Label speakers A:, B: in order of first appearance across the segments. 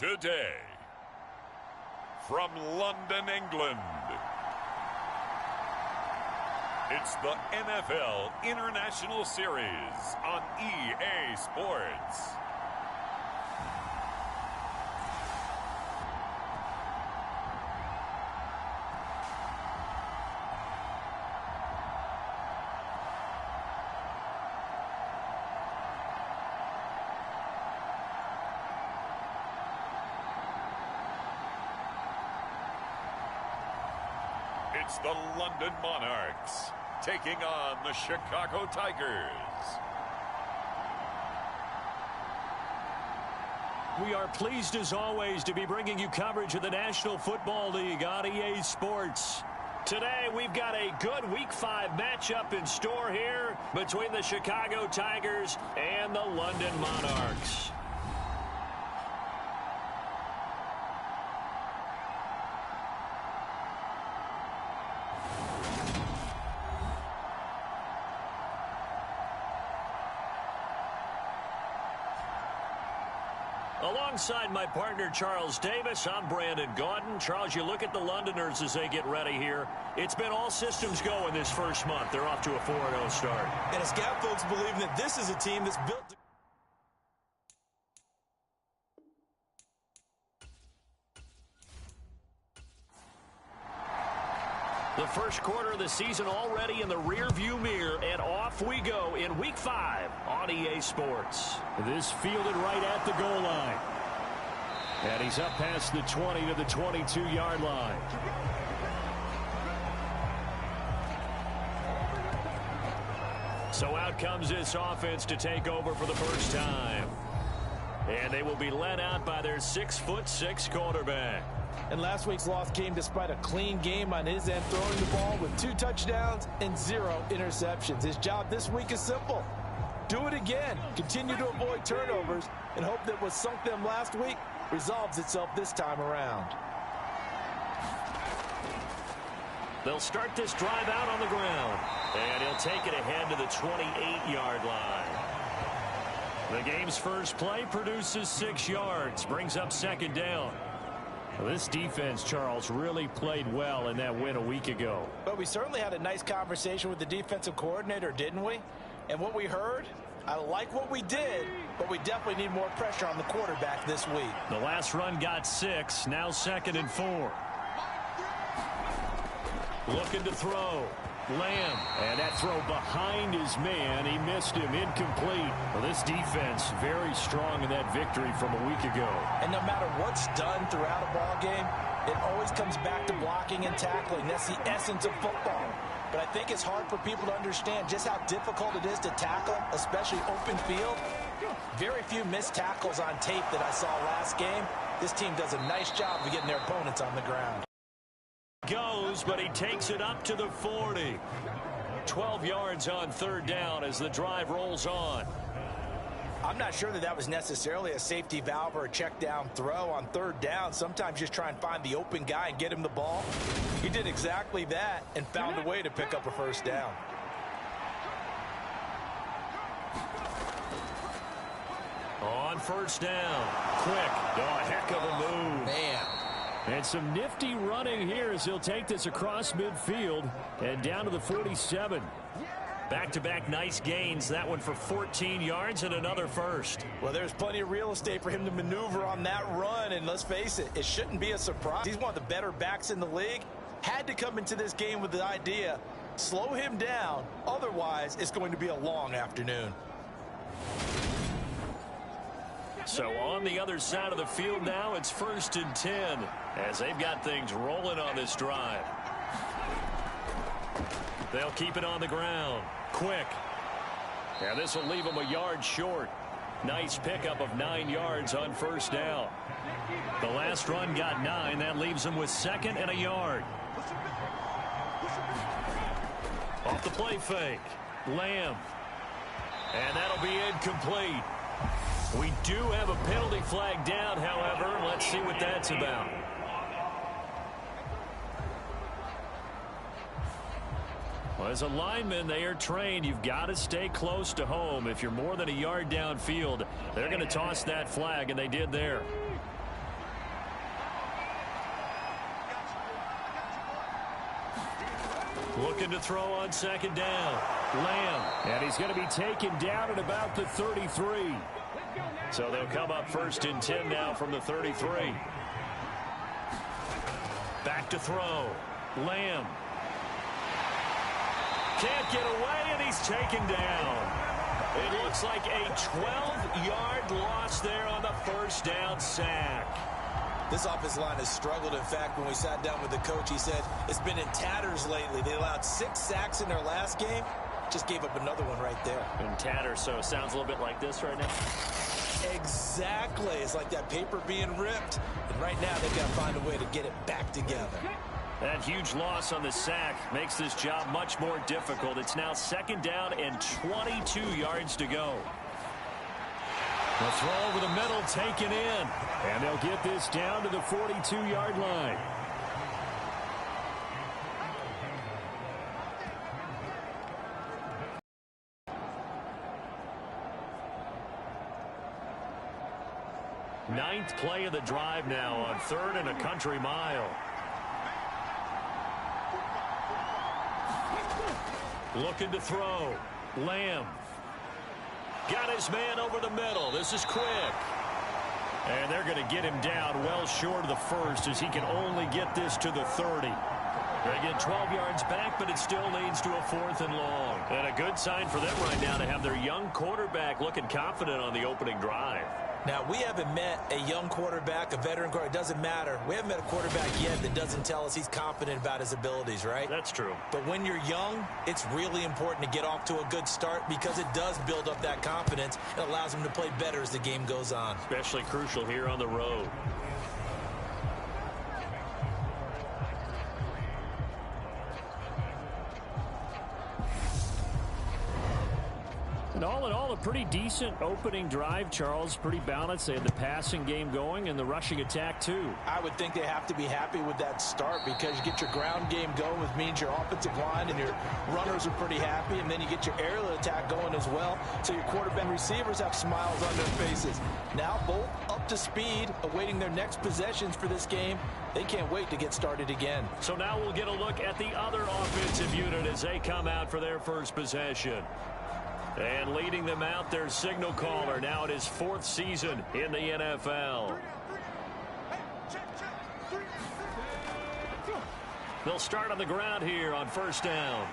A: Today, from London, England, it's the NFL International Series on EA Sports. It's the London Monarchs taking on the Chicago Tigers.
B: We are pleased as always to be bringing you coverage of the National Football League on EA Sports. Today we've got a good Week 5 matchup in store here between the Chicago Tigers and the London Monarchs. Alongside my partner, Charles Davis, I'm Brandon Gaudin. Charles, you look at the Londoners as they get ready here. It's been all systems go in this first month. They're off to a 4-0 start.
C: And it's got folks believing that this is a team that's built to...
B: The first quarter of the season already in the rearview mirror, and off we go in Week 5 on EA Sports. This fielded right at the goal line. And he's up past the 20 to the 22-yard line. So out comes this offense to take over for the first time. And they will be led out by their 6'6" quarterback.
C: And last week's loss came despite a clean game on his end, throwing the ball with 2 touchdowns and 0 interceptions. His job this week is simple. Do it again. Continue to avoid turnovers and hope that what sunk them last week resolves itself this time around.
B: They'll start this drive out on the ground. And he'll take it ahead to the 28-yard line. The game's first play produces 6 yards, brings up second down. Well, this defense, Charles, really played well in that win a week ago.
C: But we certainly had a nice conversation with the defensive coordinator, didn't we? And what we heard, I like what we did, but we definitely need more pressure on the quarterback this week.
B: The last run got 6, now 2nd and 4. Looking to throw. Lamb, and that throw behind his man. He missed him, incomplete. Well, this defense very strong in that victory from a week ago.
C: And no matter what's done throughout a ball game, it always comes back to blocking and tackling. That's the essence of football. But I think it's hard for people to understand just how difficult it is to tackle, especially open field. Very few missed tackles on tape that I saw last game. This team does a nice job of getting their opponents on the ground.
B: Goes, but he takes it up to the 40. 12 yards on third down as the drive rolls on.
C: I'm not sure that was necessarily a safety valve or a check down throw on third down. Sometimes just try and find the open guy and get him the ball. He did exactly that and found a way to pick up a first down.
B: On first down. Quick. Oh, a heck of a move.
C: Man.
B: And some nifty running here as he'll take this across midfield and down to the 47. Back-to-back nice gains. That one for 14 yards and another first.
C: Well, there's plenty of real estate for him to maneuver on that run. And let's face it, it shouldn't be a surprise. He's one of the better backs in the league. Had to come into this game with the idea, slow him down. Otherwise, it's going to be a long afternoon.
B: So on the other side of the field now, it's 1st and 10 as they've got things rolling on this drive. They'll keep it on the ground. Quick. Yeah, this will leave them a yard short. Nice pickup of 9 yards on first down. The last run got 9. That leaves them with 2nd and a yard. Off the play fake. Lamb. And that'll be incomplete. We do have a penalty flag down, however. Let's see what that's about. Well, as a lineman, they are trained. You've got to stay close to home. If you're more than a yard downfield, they're going to toss that flag, and they did there. Looking to throw on second down. Lamb.
D: And he's going to be taken down at about the 33.
B: So they'll come up 1st and 10 now from the 33. Back to throw. Lamb. Can't get away, and he's taken down. It looks like a 12-yard loss there on the first down sack.
C: This offensive line has struggled. In fact, when we sat down with the coach, he said it's been in tatters lately. They allowed 6 sacks in their last game. Just gave up another one right there.
B: In tatters, so it sounds a little bit like this right now.
C: Exactly. It's like that paper being ripped. And right now, they've got to find a way to get it back together.
B: That huge loss on the sack makes this job much more difficult. It's now 2nd down and 22 yards to go.
D: The throw over the middle taken in. And they'll get this down to the 42-yard line.
B: Ninth play of the drive now on 3rd and a country mile. Looking to throw. Lamb. Got his man over the middle. This is quick. And they're going to get him down well short of the first as he can only get this to the 30. They get 12 yards back, but it still leads to a 4th and long. And a good sign for them right now to have their young quarterback looking confident on the opening drive.
C: Now, we haven't met a young quarterback, a veteran quarterback. It doesn't matter. We haven't met a quarterback yet that doesn't tell us he's confident about his abilities, right?
B: That's true.
C: But when you're young, it's really important to get off to a good start because it does build up that confidence. It allows him to play better as the game goes on.
B: Especially crucial here on the road.
D: And all in all, a pretty decent opening drive, Charles. Pretty balanced. They had the passing game going and the rushing attack, too.
C: I would think they have to be happy with that start because you get your ground game going, which means your offensive line and your runners are pretty happy, and then you get your aerial attack going as well. So your quarterback and receivers have smiles on their faces. Now both up to speed, awaiting their next possessions for this game. They can't wait to get started again.
B: So now we'll get a look at the other offensive unit as they come out for their first possession. And leading them out, their signal caller, now in his 4th season in the NFL. They'll start on the ground here on 1st down.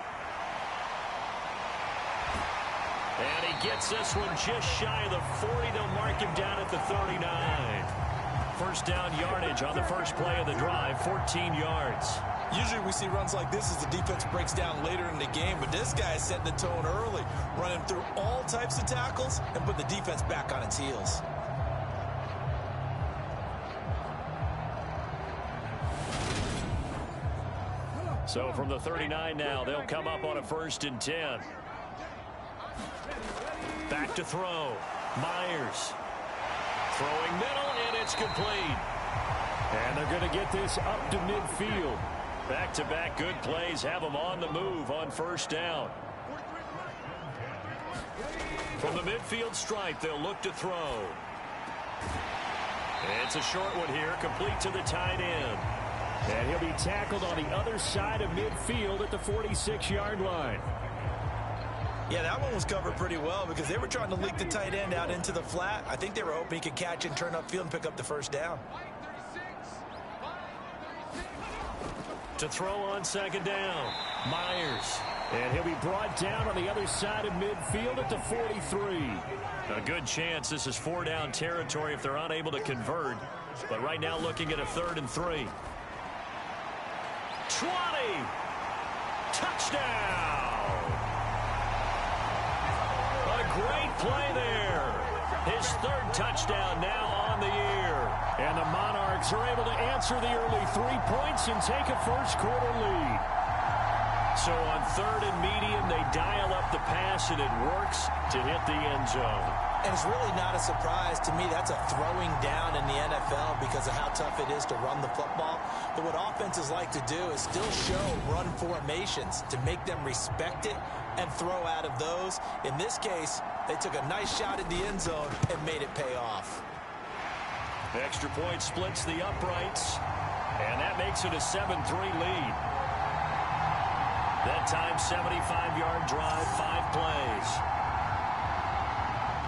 B: And he gets this one just shy of the 40. They'll mark him down at the 39. First down yardage on the first play of the drive, 14 yards.
C: Usually we see runs like this as the defense breaks down later in the game, but this guy is setting the tone early, running through all types of tackles and put the defense back on its heels.
B: So from the 39 now, they'll come up on a 1st and 10. Back to throw. Myers. Throwing middle, and it's complete.
D: And they're going to get this up to midfield.
B: Back-to-back good plays have them on the move on 1st down. From the midfield stripe, they'll look to throw. It's a short one here, complete to the tight end.
D: And he'll be tackled on the other side of midfield at the 46-yard line.
C: Yeah, that one was covered pretty well because they were trying to leak the tight end out into the flat. I think they were hoping he could catch and turn upfield and pick up the 1st down.
B: To throw on 2nd down, Myers.
D: And he'll be brought down on the other side of midfield at the 43.
B: A good chance this is 4-down territory if they're unable to convert. But right now looking at a 3rd and 3. 20. Touchdown. A great play there. His 3rd touchdown now on the year.
D: And the Monarchs are able to answer the early 3 points and take a first-quarter lead.
B: So on 3rd and medium, they dial up the pass, and it works to hit the end zone.
C: And it's really not a surprise to me. That's a throwing down in the NFL because of how tough it is to run the football. But what offenses like to do is still show run formations to make them respect it and throw out of those. In this case, they took a nice shot at the end zone and made it pay off.
B: Extra point splits the uprights, and that makes it a 7-3 lead. That time, 75-yard drive, 5 plays.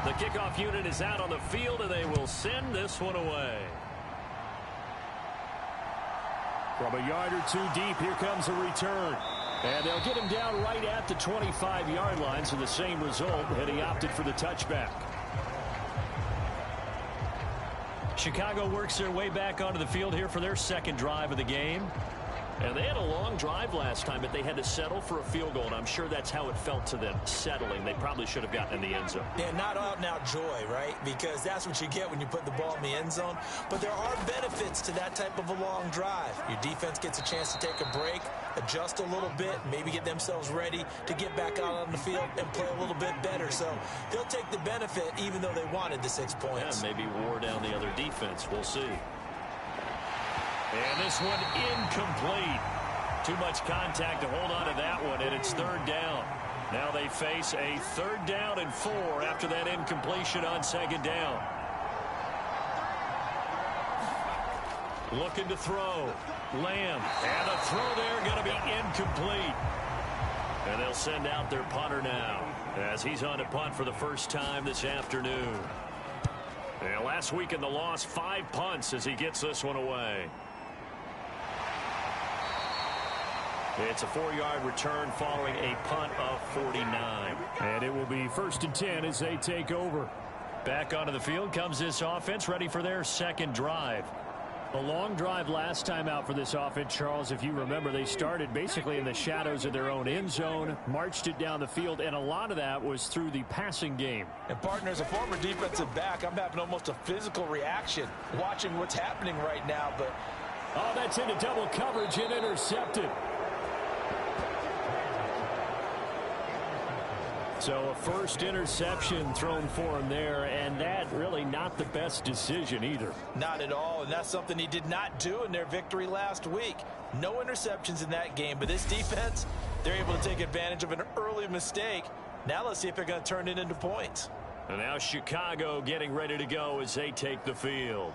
B: The kickoff unit is out on the field, and they will send this one away.
D: From a yard or two deep, here comes a return. And they'll get him down right at the 25-yard line, so the same result, and he opted for the touchback.
B: Chicago works their way back onto the field here for their second drive of the game. And they had a long drive last time, but they had to settle for a field goal, and I'm sure that's how it felt to them, settling. They probably should have gotten in the end zone.
C: Yeah, not out-and-out joy, right? Because that's what you get when you put the ball in the end zone. But there are benefits to that type of a long drive. Your defense gets a chance to take a break, adjust a little bit, maybe get themselves ready to get back out on the field and play a little bit better. So they'll take the benefit even though they wanted the 6 points.
B: Yeah, maybe wore down the other defense. We'll see. And this one incomplete. Too much contact to hold on to that one, and it's third down. Now they face a 3rd down and 4 after that incompletion on 2nd down. Looking to throw. Lamb. And the throw there going to be incomplete. And they'll send out their punter now as he's on to punt for the first time this afternoon. And last week in the loss, 5 punts as he gets this one away. It's a 4-yard return following a punt of 49.
D: And it will be 1st and 10 as they take over.
B: Back onto the field comes this offense, ready for their second drive.
D: A long drive last time out for this offense, Charles. If you remember, they started basically in the shadows of their own end zone, marched it down the field, and a lot of that was through the passing game.
C: And, partner, as a former defensive back, I'm having almost a physical reaction watching what's happening right now. But
D: oh, that's into double coverage and intercepted. So a first interception thrown for him there, and that really not the best decision either.
C: Not at all, and that's something he did not do in their victory last week. No interceptions in that game, but this defense, they're able to take advantage of an early mistake. Now let's see if they're going to turn it into points.
B: And now Chicago getting ready to go as they take the field.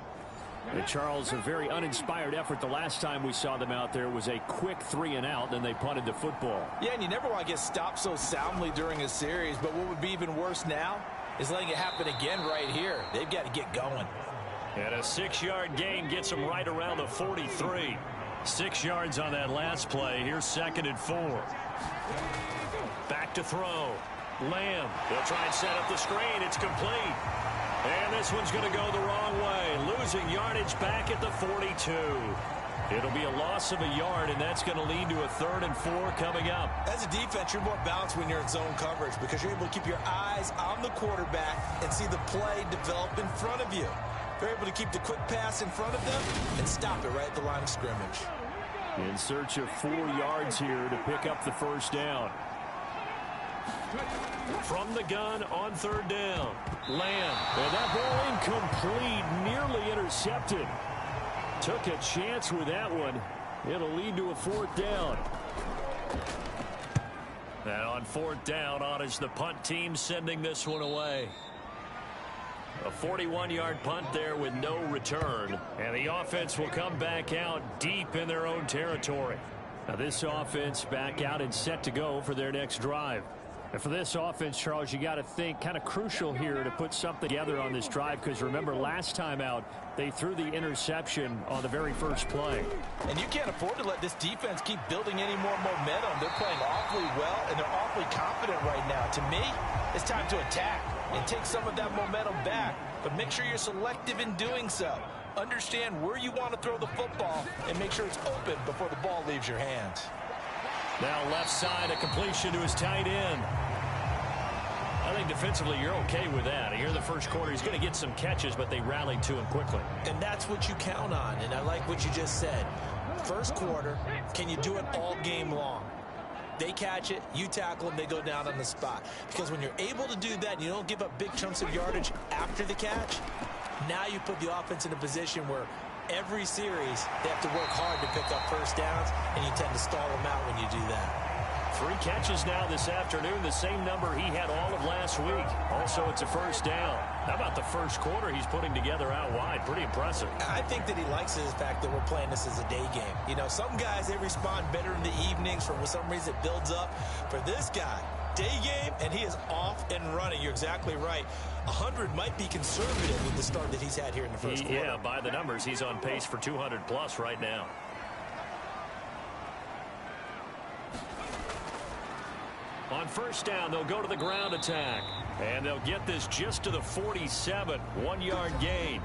D: And Charles, a very uninspired effort. The last time we saw them out there was a quick 3-and-out, then they punted the football.
C: Yeah, and you never want to get stopped so soundly during a series, but what would be even worse now is letting it happen again right here. They've got to get going.
B: And a 6-yard gain gets them right around the 43. 6 yards on that last play. Here's 2nd and 4. Back to throw. Lamb. They'll try and set up the screen. It's complete. And this one's going to go the wrong way. Losing yardage back at the 42. It'll be a loss of a yard, and that's going to lead to a 3rd and 4 coming up.
C: As a defense, you're more balanced when you're in zone coverage because you're able to keep your eyes on the quarterback and see the play develop in front of you. They're able to keep the quick pass in front of them and stop it right at the line of scrimmage.
D: In search of 4 yards here to pick up the first down.
B: From the gun on 3rd down. Lamb.
D: And that ball incomplete, nearly intercepted. Took a chance with that one. It'll lead to a 4th down.
B: And on 4th down, on is the punt team sending this one away. A 41-yard punt there with no return. And the offense will come back out deep in their own territory.
D: Now this offense back out and set to go for their next drive. And for this offense, Charles, you got to think kind of crucial here to put something together on this drive because remember last time out they threw the interception on the very first play.
C: And you can't afford to let this defense keep building any more momentum. They're playing awfully well and they're awfully confident right now. To me, it's time to attack and take some of that momentum back, but make sure you're selective in doing so. Understand where you want to throw the football and make sure it's open before the ball leaves your hands.
B: Now left side, a completion to his tight end. I think defensively you're okay with that. Here in the first quarter, he's going to get some catches, but they rallied to him quickly.
C: And that's what you count on, and I like what you just said. First quarter, can you do it all game long? They catch it, you tackle them, they go down on the spot. Because when you're able to do that and you don't give up big chunks of yardage after the catch, now you put the offense in a position where every series they have to work hard to pick up first downs, and you tend to stall them out when you do that.
B: 3 catches now this afternoon, the same number he had all of last week. Also, it's a first down. How about the first quarter he's putting together out wide? Pretty impressive.
C: I think that he likes the fact that we're playing this as a day game. You know, some guys, they respond better in the evenings. For some reason, it builds up. For this guy, day game, and he is off and running. You're exactly right. 100 might be conservative with the start that he's had here in the first quarter.
B: Yeah, by the numbers, he's on pace for 200+ right now. On first down, they'll go to the ground attack. And they'll get this just to the 47, 1-yard gain.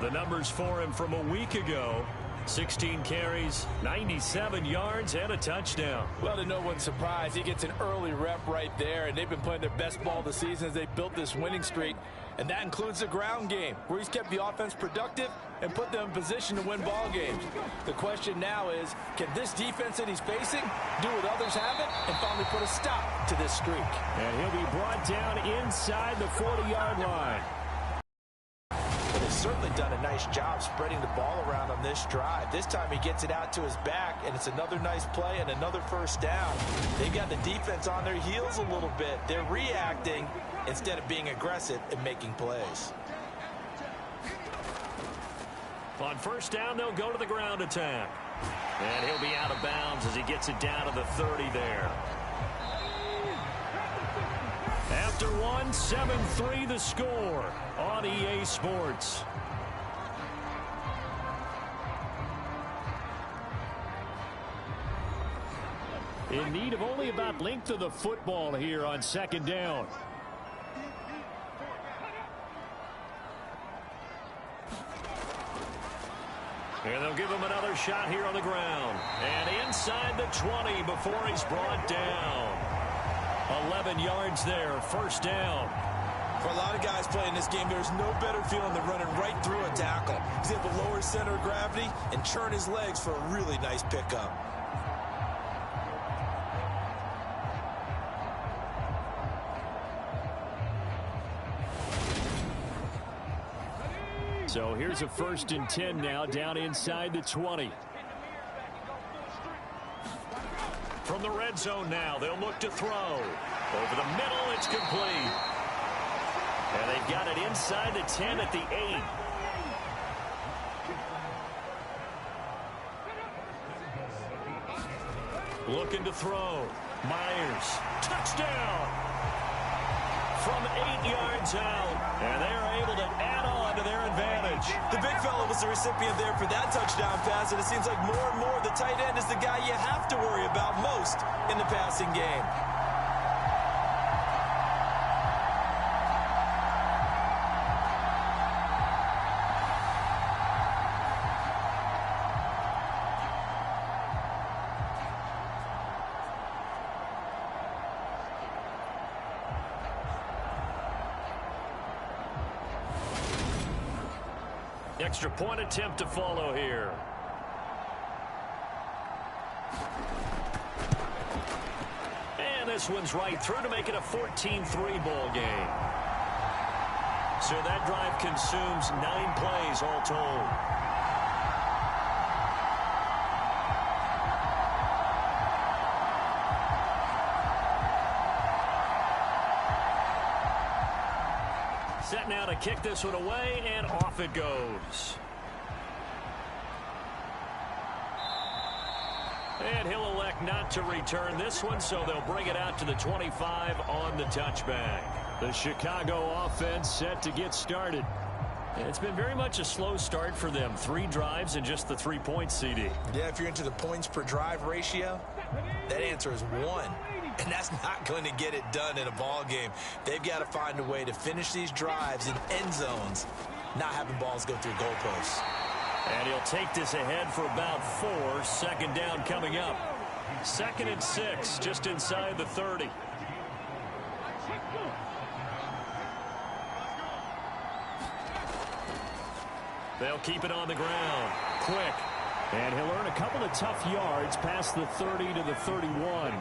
B: The numbers for him from a week ago: 16 carries, 97 yards, and a touchdown.
E: Well, to no one's surprise, he gets an early rep right there, and they've been playing their best ball this season as they built this winning streak. And that includes the ground game, where he's kept the offense productive and put them in position to win ball games. The question now is, can this defense that he's facing do what others haven't and finally put a stop to this streak?
D: And he'll be brought down inside the 40-yard line.
C: But he's certainly done a nice job spreading the ball around on this drive. This time he gets it out to his back, and it's another nice play and another first down. They've got the defense on their heels a little bit. They're reacting instead of being aggressive and making plays.
B: On first down, they'll go to the ground attack. And he'll be out of bounds as he gets it down to the 30 there. After one, 7-3 the score on EA Sports.
D: In need of only about length of the football here on second down.
B: And they'll give him another shot here on the ground. And inside the 20 before he's brought down. 11 yards there, first down.
C: For a lot of guys playing this game, there's no better feeling than running right through a tackle. He's able to lower his center of gravity and churn his legs for a really nice pickup.
D: So here's a 1st and 10 now, down inside the 20.
B: From the red zone now, they'll look to throw. Over the middle, it's complete. And they've got it inside the 10 at the 8. Looking to throw. Myers. Touchdown! From 8 yards out. And they are able to add on to their advantage.
C: The big fella was the recipient there for that touchdown pass, and it seems like more and more the tight end is the guy you have to worry about most in the passing game.
B: Extra point attempt to follow here. And this one's right through to make it a 14-3 ball game. So that drive consumes 9 plays all told. Set now to kick this one away, and off it goes. And he'll elect not to return this one, so they'll bring it out to the 25 on the touchback.
D: The Chicago offense set to get started.
B: And it's been very much a slow start for them. 3 drives and just the 3 points, CD.
C: Yeah, if you're into the points per drive ratio, that answer is 1. And that's not going to get it done in a ball game. They've got to find a way to finish these drives in end zones, not having balls go through goalposts.
B: And he'll take this ahead for about 4. 2nd down coming up. 2nd and 6, just inside the 30. They'll keep it on the ground. Quick.
D: And he'll earn a couple of tough yards past the 30 to the 31.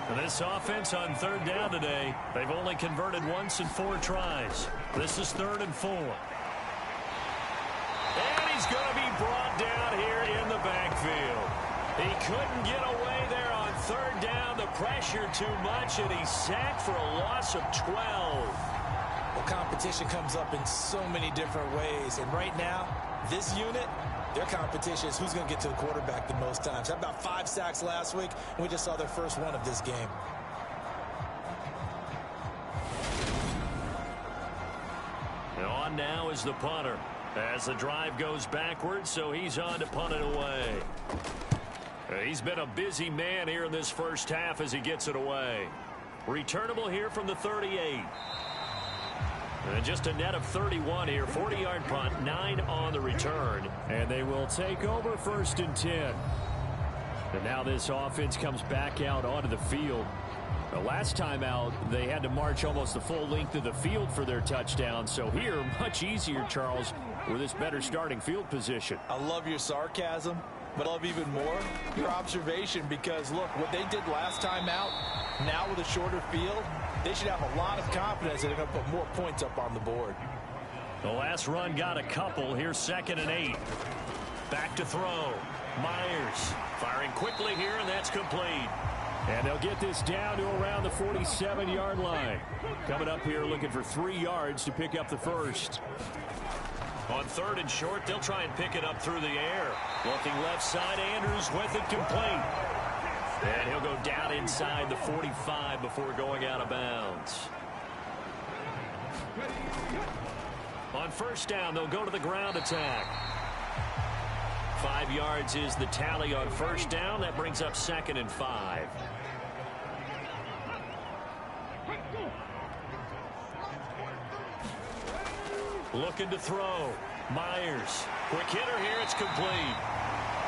B: And this offense on 3rd down today, they've only converted once in 4 tries. This is 3rd and 4. And he's going to be brought down here in the backfield. He couldn't get away there on third down. The pressure too much, and he's sacked for a loss of 12.
C: Well, competition comes up in so many different ways. And right now, this unit, their competition is who's going to get to the quarterback the most times. How about 5 sacks last week? We just saw their first one of this game.
B: And on now is the punter as the drive goes backwards, so he's on to punt it away. He's been a busy man here in this first half as he gets it away. Returnable here from the 38. And just a net of 31 here. 40-yard punt, 9 on the return.
D: And they will take over 1st and 10. And now this offense comes back out onto the field. The last time out, they had to march almost the full length of the field for their touchdown. So here, much easier, Charles, with this better starting field position.
C: I love your sarcasm, but I love even more your observation, because, look, what they did last time out, now with a shorter field, they should have a lot of confidence that they're going to put more points up on the board.
B: The last run got a couple. Here's 2nd and 8. Back to throw. Myers firing quickly here, and that's complete.
D: And they'll get this down to around the 47-yard line. Coming up here looking for 3 yards to pick up the first.
B: On 3rd and short, they'll try and pick it up through the air. Looking left side, Andrews with it complete. And he'll go down inside the 45 before going out of bounds. On 1st down, they'll go to the ground attack. 5 yards is the tally on 1st down. That brings up 2nd and 5. Looking to throw. Myers. Quick hitter here. It's complete.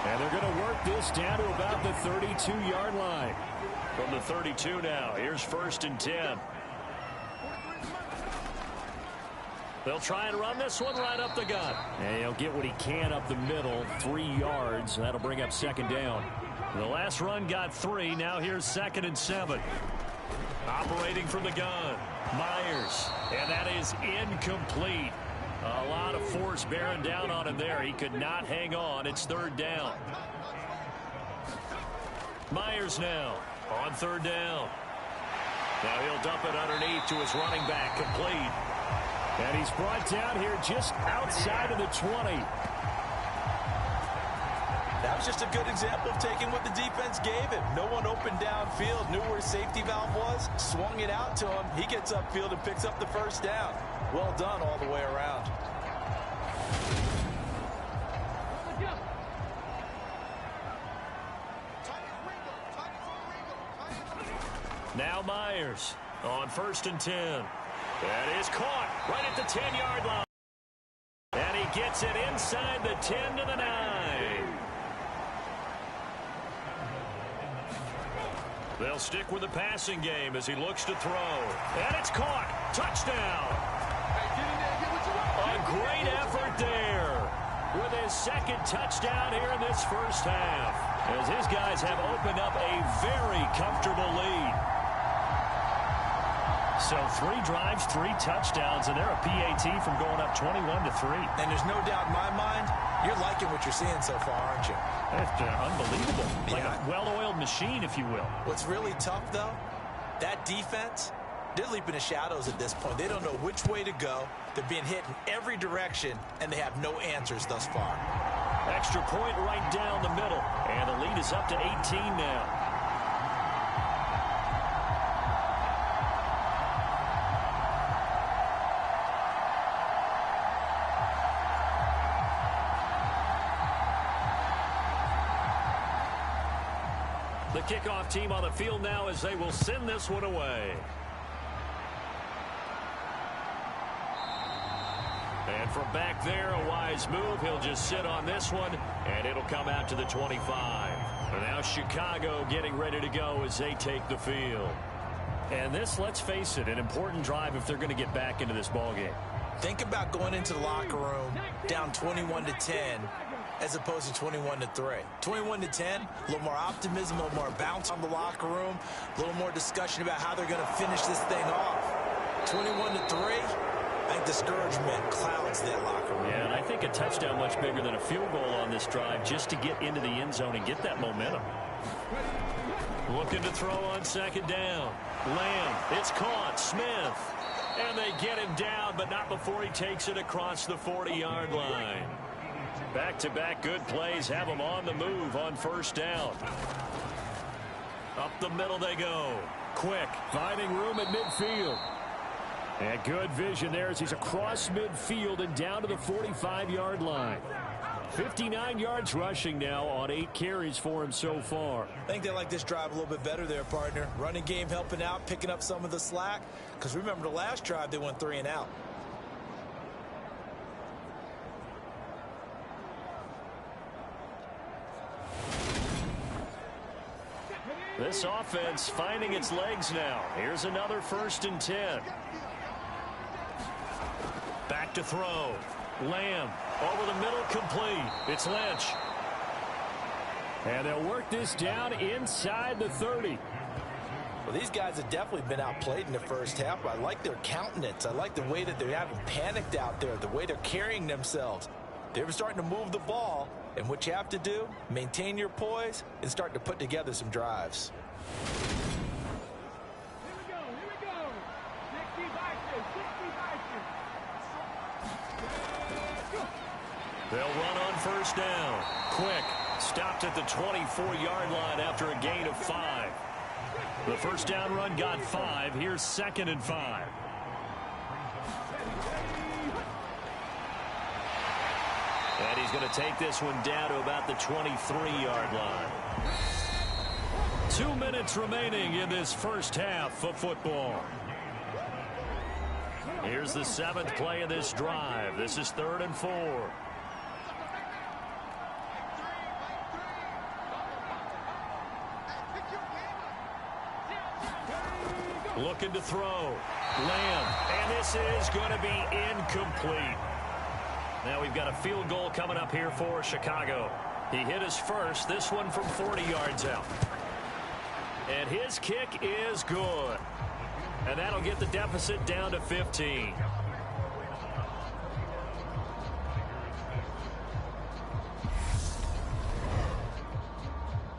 D: And they're going to work this down to about the 32-yard line.
B: From the 32 now. Here's 1st and 10. They'll try and run this one right up the gut.
D: And he'll get what he can up the middle. 3 yards. That'll bring up 2nd down.
B: The last run got 3. Now here's 2nd and 7. Operating from the gun. Myers. And that is incomplete. A lot of force bearing down on him there. He could not hang on. It's 3rd down. Myers now on 3rd down. Now he'll dump it underneath to his running back. Complete.
D: And he's brought down here just outside of the 20.
C: That was just a good example of taking what the defense gave him. No one open downfield, knew where his safety valve was, swung it out to him. He gets upfield and picks up the 1st down. Well done all the way around.
B: Now Myers on 1st and 10. That is caught right at the 10-yard line. And he gets it inside the 10 to the 9. They'll stick with the passing game as he looks to throw. And it's caught. Touchdown. A great effort there with his 2nd touchdown here in this first half, as his guys have opened up a very comfortable lead. So 3 drives, 3 touchdowns, and they're a PAT from going up 21-3.
C: And there's no doubt in my mind, you're liking what you're seeing so far, aren't you?
D: That's unbelievable. Like
C: Yeah.
D: a well-oiled machine, if you will.
C: What's really tough, though, that defense, they're leaping the shadows at this point. They don't know which way to go. They're being hit in every direction, and they have no answers thus far.
B: Extra point right down the middle, and the lead is up to 18 now. The kickoff team on the field now as they will send this one away. And from back there, a wise move. He'll just sit on this one, and it'll come out to the 25. And now Chicago getting ready to go as they take the field.
D: And this, let's face it, an important drive if they're going to get back into this ballgame.
C: Think about going into the locker room down 21-10 as opposed to 21-3. 21-10, a little more optimism, a little more bounce on the locker room, a little more discussion about how they're going to finish this thing off. 21-3, I think discouragement clouds that locker room.
D: Yeah, and I think a touchdown much bigger than a field goal on this drive just to get into the end zone and get that momentum.
B: Looking to throw on second down. Lamb, it's caught. Smith. And they get him down, but not before he takes it across the 40-yard line. Back-to-back good plays have them on the move on first down. Up the middle they go. Quick,
D: finding room at midfield. And good vision there as he's across midfield and down to the 45-yard line. 59 yards rushing now on 8 carries for him so far.
C: I think they like this drive a little bit better there, partner. Running game helping out, picking up some of the slack. Because remember the last drive, they went 3 and out.
B: this offense finding its legs now. Here's another 1st and 10. Back to throw. Lamb over the middle, complete. It's Lynch.
D: And they'll work this down inside the 30.
C: Well, these guys have definitely been outplayed in the first half. I like their countenance. I like the way that they haven't panicked out there, the way they're carrying themselves. They're starting to move the ball, and what you have to do, maintain your poise and start to put together some drives.
B: They'll run on first down. Quick, stopped at the 24-yard line after a gain of 5. The first down run got 5. Here's 2nd and 5. And he's going to take this one down to about the 23-yard line. 2 minutes remaining in this first half of football. Here's the 7th play of this drive. This is 3rd and 4. Looking to throw. Lamb. And this is going to be incomplete. Now we've got a field goal coming up here for Chicago. He hit his first, this one from 40 yards out. And his kick is good. And that'll get the deficit down to 15.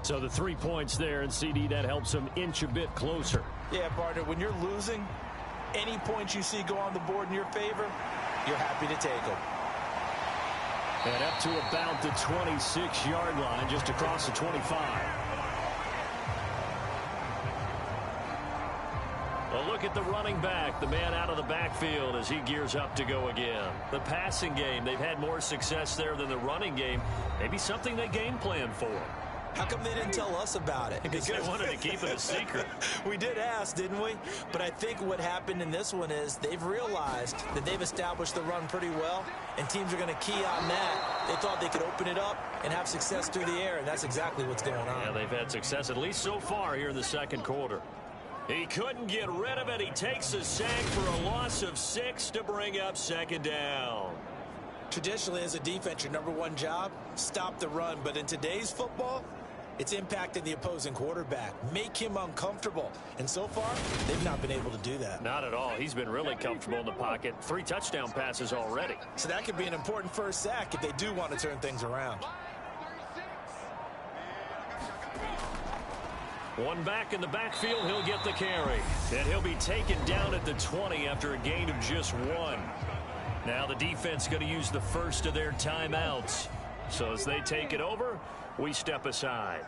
D: So the 3 points there, and CD, that helps him inch a bit closer.
C: Yeah, partner, when you're losing, any points you see go on the board in your favor, you're happy to take them.
D: And up to about the 26-yard line, just across the 25.
B: A look at the running back, the man out of the backfield as he gears up to go again. The passing game, they've had more success there than the running game. Maybe something they game plan for.
C: How come they didn't tell us about it?
B: Because they wanted to keep it a secret.
C: We did ask, didn't we? But I think what happened in this one is they've realized that they've established the run pretty well, and teams are going to key on that. They thought they could open it up and have success through the air, and that's exactly what's going on.
B: Yeah, they've had success, at least so far here in the second quarter. He couldn't get rid of it. He takes a sack for a loss of 6 to bring up 2nd down.
C: Traditionally, as a defense, your number one job, stop the run. But in today's football, it's impacting the opposing quarterback. Make him uncomfortable. And so far, they've not been able to do that.
B: Not at all. He's been really comfortable in the pocket. 3 touchdown passes already.
C: So that could be an important first sack if they do want to turn things around.
B: One back in the backfield, he'll get the carry. And he'll be taken down at the 20 after a gain of just 1. Now the defense going to use the first of their timeouts. So as they take it over, we step aside.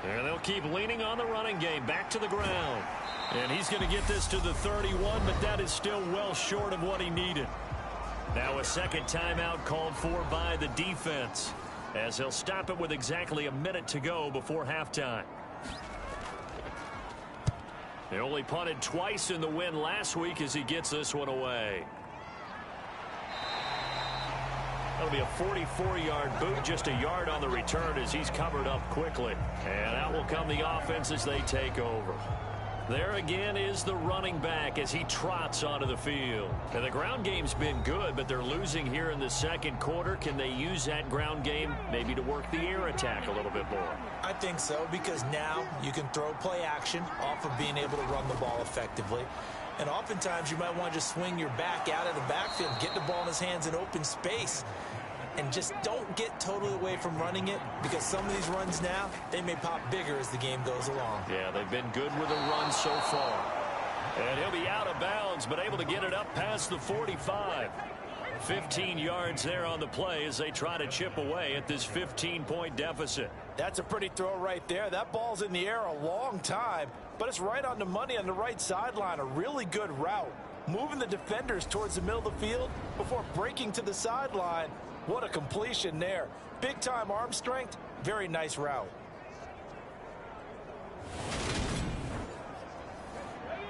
B: And they'll keep leaning on the running game. Back to the ground. And he's going to get this to the 31, but that is still well short of what he needed. Now a second timeout called for by the defense, as he'll stop it with exactly a minute to go before halftime. They only punted twice in the win last week as he gets this one away. That'll be a 44-yard boot, just a yard on the return as he's covered up quickly. And out will come the offense as they take over. There again is the running back as he trots onto the field. And the ground game's been good, but they're losing here in the second quarter. Can they use that ground game maybe to work the air attack a little bit more?
C: I think so, because now you can throw play action off of being able to run the ball effectively. And oftentimes you might want to just swing your back out of the backfield, get the ball in his hands in open space, and just don't get totally away from running it, because some of these runs now, they may pop bigger as the game goes along.
B: Yeah, they've been good with a run so far. And he'll be out of bounds, but able to get it up past the 45. 15 yards there on the play as they try to chip away at this 15-point deficit.
C: That's a pretty throw right there. That ball's in the air a long time, but it's right on the money on the right sideline. A really good route. Moving the defenders towards the middle of the field before breaking to the sideline. What a completion there. Big-time arm strength. Very nice route.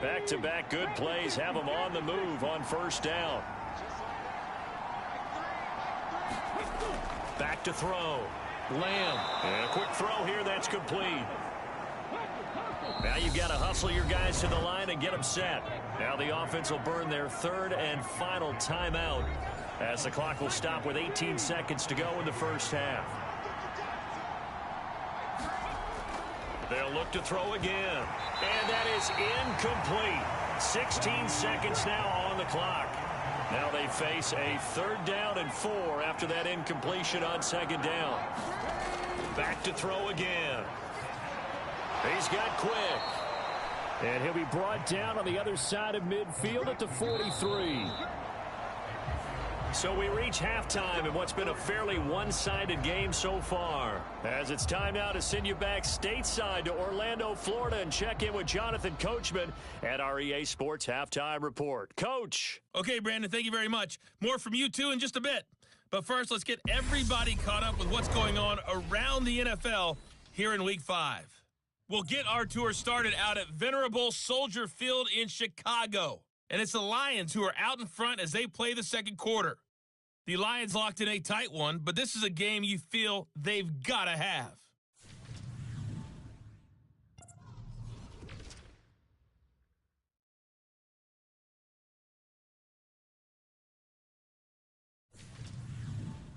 B: Back-to-back good plays have them on the move on first down. Back to throw. Lamb. And a quick throw here that's complete. Now you've got to hustle your guys to the line and get them set. Now the offense will burn their third and final timeout as the clock will stop with 18 seconds to go in the first half. They'll look to throw again. And that is incomplete. 16 seconds now on the clock. Now they face a 3rd down and 4 after that incompletion on 2nd down. Back to throw again. He's got quick.
D: And he'll be brought down on the other side of midfield at the 43.
B: So we reach halftime in what's been a fairly one-sided game so far. As it's time now to send you back stateside to Orlando, Florida, and check in with Jonathan Coachman at our EA Sports Halftime Report. Coach.
F: Okay, Brandon, thank you very much. More from you, too, in just a bit. But first, let's get everybody caught up with what's going on around the NFL here in Week 5. We'll get our tour started out at venerable Soldier Field in Chicago. And it's the Lions who are out in front as they play the second quarter. The Lions locked in a tight one, but this is a game you feel they've got to have.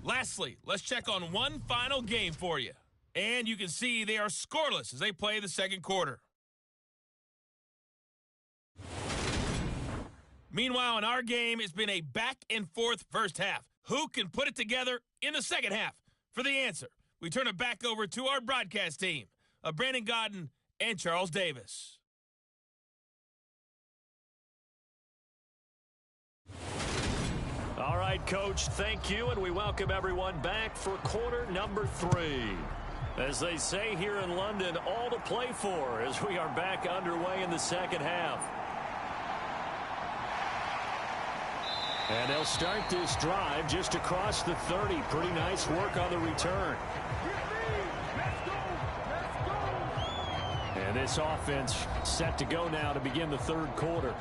F: Lastly, let's check on one final game for you. And you can see they are scoreless as they play the second quarter. Meanwhile, in our game, it's been a back-and-forth first half. Who can put it together in the second half? For the answer, we turn it back over to our broadcast team of Brandon Godden and Charles Davis.
B: All right, Coach, thank you, and we welcome everyone back for quarter number 3. As they say here in London, all to play for as we are back underway in the second half. And they'll start this drive just across the 30. Pretty nice work on the return.
D: And this offense set to go now to begin the third quarter.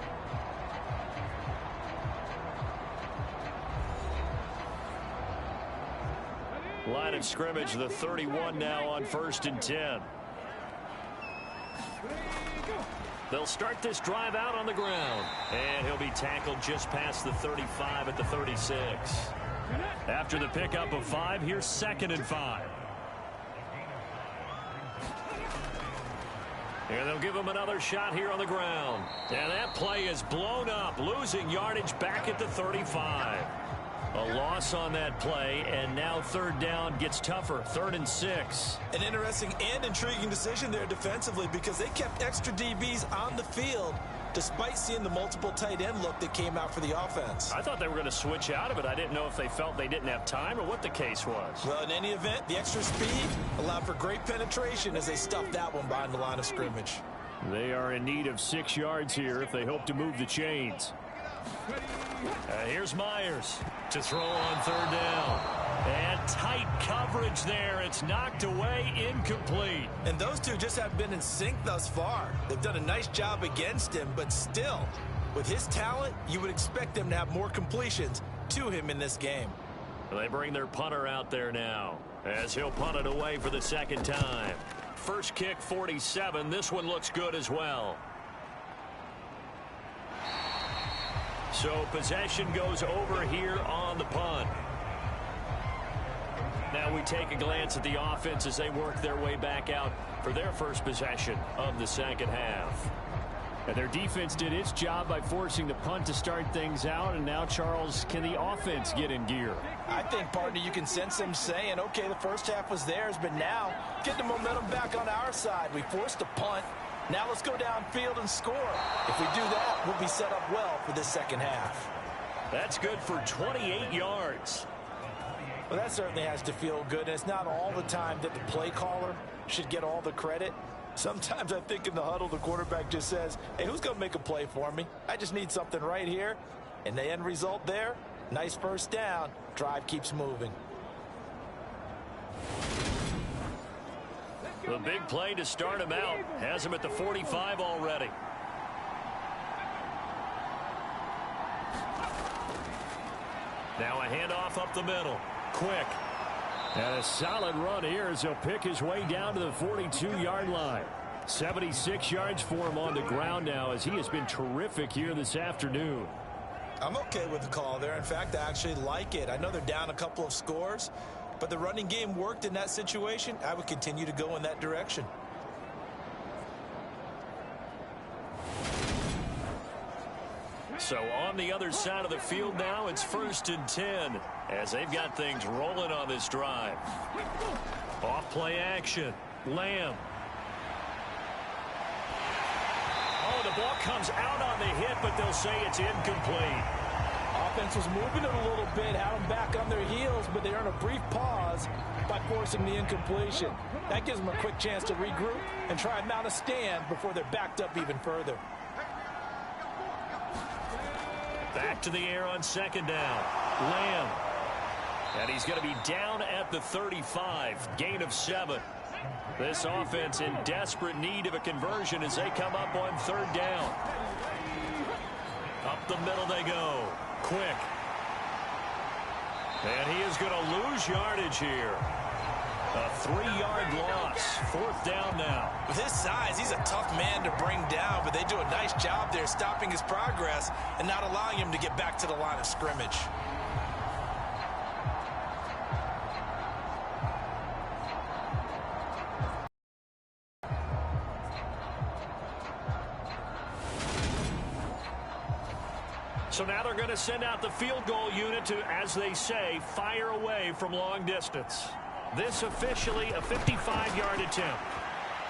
B: Line of scrimmage, the 31 now on 1st and 10. They'll start this drive out on the ground. And he'll be tackled just past the 35 at the 36. After the pickup of 5, here's 2nd and 5. And they'll give him another shot here on the ground. And that play is blown up, losing yardage back at the 35. A loss on that play, and now 3rd down gets tougher, 3rd and 6.
C: An interesting and intriguing decision there defensively, because they kept extra DBs on the field despite seeing the multiple tight end look that came out for the offense.
B: I thought they were going to switch out of it. I didn't know if they felt they didn't have time or what the case was.
C: Well, in any event, the extra speed allowed for great penetration as they stuffed that one behind the line of scrimmage.
D: They are in need of 6 yards here if they hope to move the chains.
B: Here's Myers to throw on 3rd down. And tight coverage there. It's knocked away, incomplete.
C: And those two just haven't been in sync thus far. They've done a nice job against him, but still, with his talent, you would expect them to have more completions to him in this game.
B: They bring their punter out there now as he'll punt it away for the 2nd time. First kick, 47. This one looks good as well. So possession goes over here on the punt. Now we take a glance at the offense as they work their way back out for their first possession of the second half.
D: And their defense did its job by forcing the punt to start things out. And now, Charles, can the offense get in gear?
C: I think, partner, you can sense them saying, okay, the first half was theirs, but now get the momentum back on our side. We forced a punt. Now let's go downfield and score. If we do that, we'll be set up well for this second half.
B: That's good for 28 yards.
C: Well, that certainly has to feel good. And it's not all the time that the play caller should get all the credit. Sometimes I think in the huddle, the quarterback just says, hey, who's going to make a play for me? I just need something right here. And the end result there, nice first down. Drive keeps moving.
B: The big play to start him out has him at the 45 already. Now a handoff up the middle. Quick.
D: And a solid run here as he'll pick his way down to the 42-yard line. 76 yards for him on the ground now as he has been terrific here this afternoon.
C: I'm okay with the call there. In fact, I actually like it. I know they're down a couple of scores, but the running game worked in that situation. I would continue to go in that direction.
B: So on the other side of the field now, it's 1st and 10 as they've got things rolling on this drive. Off play action. Lamb. Oh, the ball comes out on the hit, but they'll say it's incomplete.
E: Offense was moving it a little bit, had them back on their heels, but they earn a brief pause by forcing the incompletion. That gives them a quick chance to regroup and try and mount a stand before they're backed up even further.
B: Back to the air on second down. Lamb. And he's going to be down at the 35. Gain of 7. This offense in desperate need of a conversion as they come up on 3rd down. Up the middle they go. Quick. And he is going to lose yardage here. A 3-yard loss. 4th down now.
C: With his size, he's a tough man to bring down, but they do a nice job there stopping his progress and not allowing him to get back to the line of scrimmage.
B: So now they're going to send out the field goal unit to, as they say, fire away from long distance. This officially a 55-yard attempt.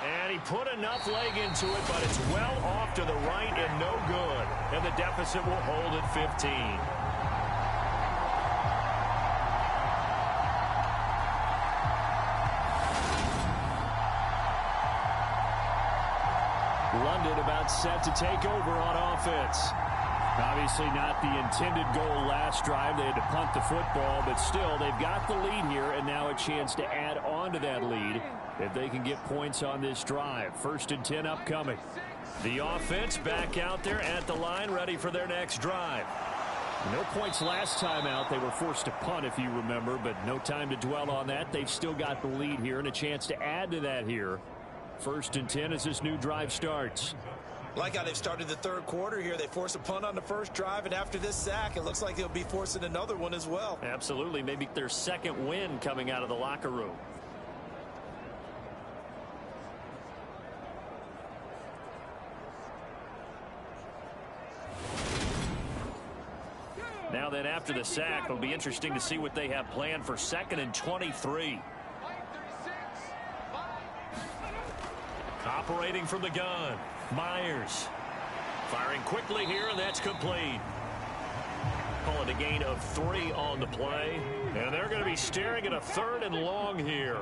B: And he put enough leg into it, but it's well off to the right and no good. And the deficit will hold at 15.
D: London about set to take over on offense. Obviously not the intended goal last drive. They had to punt the football, but still they've got the lead here and now a chance to add on to that lead if they can get points on this drive. 1st and 10 upcoming. The offense back out there at the line ready for their next drive. No points last time out. They were forced to punt, if you remember, but no time to dwell on that. They've still got the lead here and a chance to add to that here. 1st and 10 as this new drive starts.
C: Like how they've started the 3rd quarter here. They force a punt on the first drive, and after this sack, it looks like they'll be forcing another one as well.
B: Absolutely. Maybe their second win coming out of the locker room. Now then, after the sack, it'll be interesting to see what they have planned for 2nd and 23. Operating from the gun. Myers firing quickly here, and that's complete. Call it a gain of 3 on the play, and they're going to be staring at a 3rd and long here.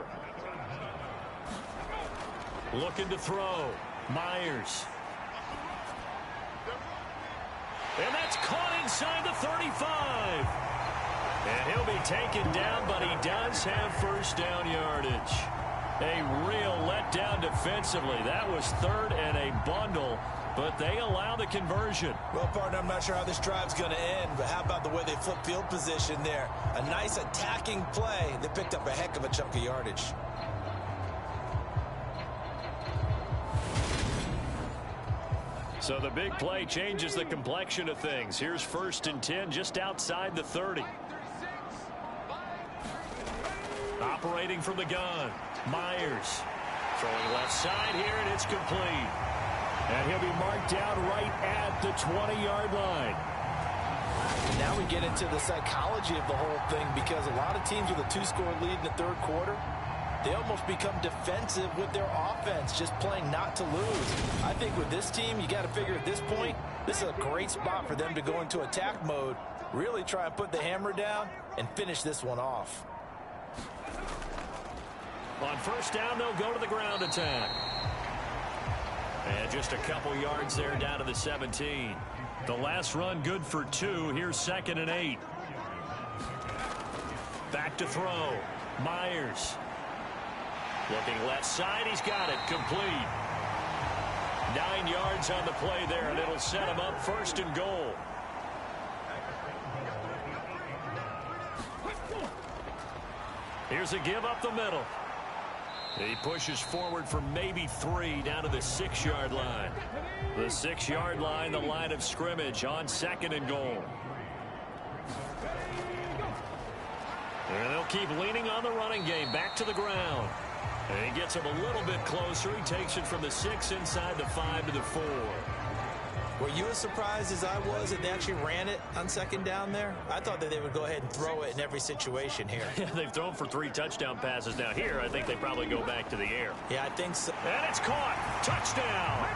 B: Looking to throw. Myers. And that's caught inside the 35. And he'll be taken down, but he does have 1st down yardage. A real letdown defensively. That was 3rd and a bundle, but they allow the conversion.
C: Well, partner, I'm not sure how this drive's going to end, but how about the way they flip field position there? A nice attacking play. They picked up a heck of a chunk of yardage.
D: So the big play changes the complexion of things. Here's 1st and 10 just outside the 30. Operating from the gun, Myers. Throwing left side here, and it's complete. And he'll be marked down right at the 20-yard line.
C: Now we get into the psychology of the whole thing, because a lot of teams with a 2-score lead in the third quarter, they almost become defensive with their offense, just playing not to lose. I think with this team, you got to figure at this point, this is a great spot for them to go into attack mode, really try and put the hammer down and finish this one off.
B: On 1st down, they'll go to the ground attack. And just a couple yards there down to the 17.
D: The last run good for 2. Here's 2nd and 8.
B: Back to throw. Myers. Looking left side. He's got it. Complete. 9 yards on the play there, and it'll set him up 1st and goal. Here's a give up the middle. He pushes forward for maybe 3 down to the 6-yard line. The 6-yard line, the line of scrimmage on 2nd and goal. And they'll keep leaning on the running game. Back to the ground. And he gets him a little bit closer. He takes it from the 6 inside the 5 to the 4.
C: Were you as surprised as I was that they actually ran it on 2nd down there? I thought that they would go ahead and throw it in every situation here.
D: Yeah, they've thrown for 3 touchdown passes. Now here, I think they probably go back to the air.
C: Yeah, I think so.
B: And it's caught. Touchdown.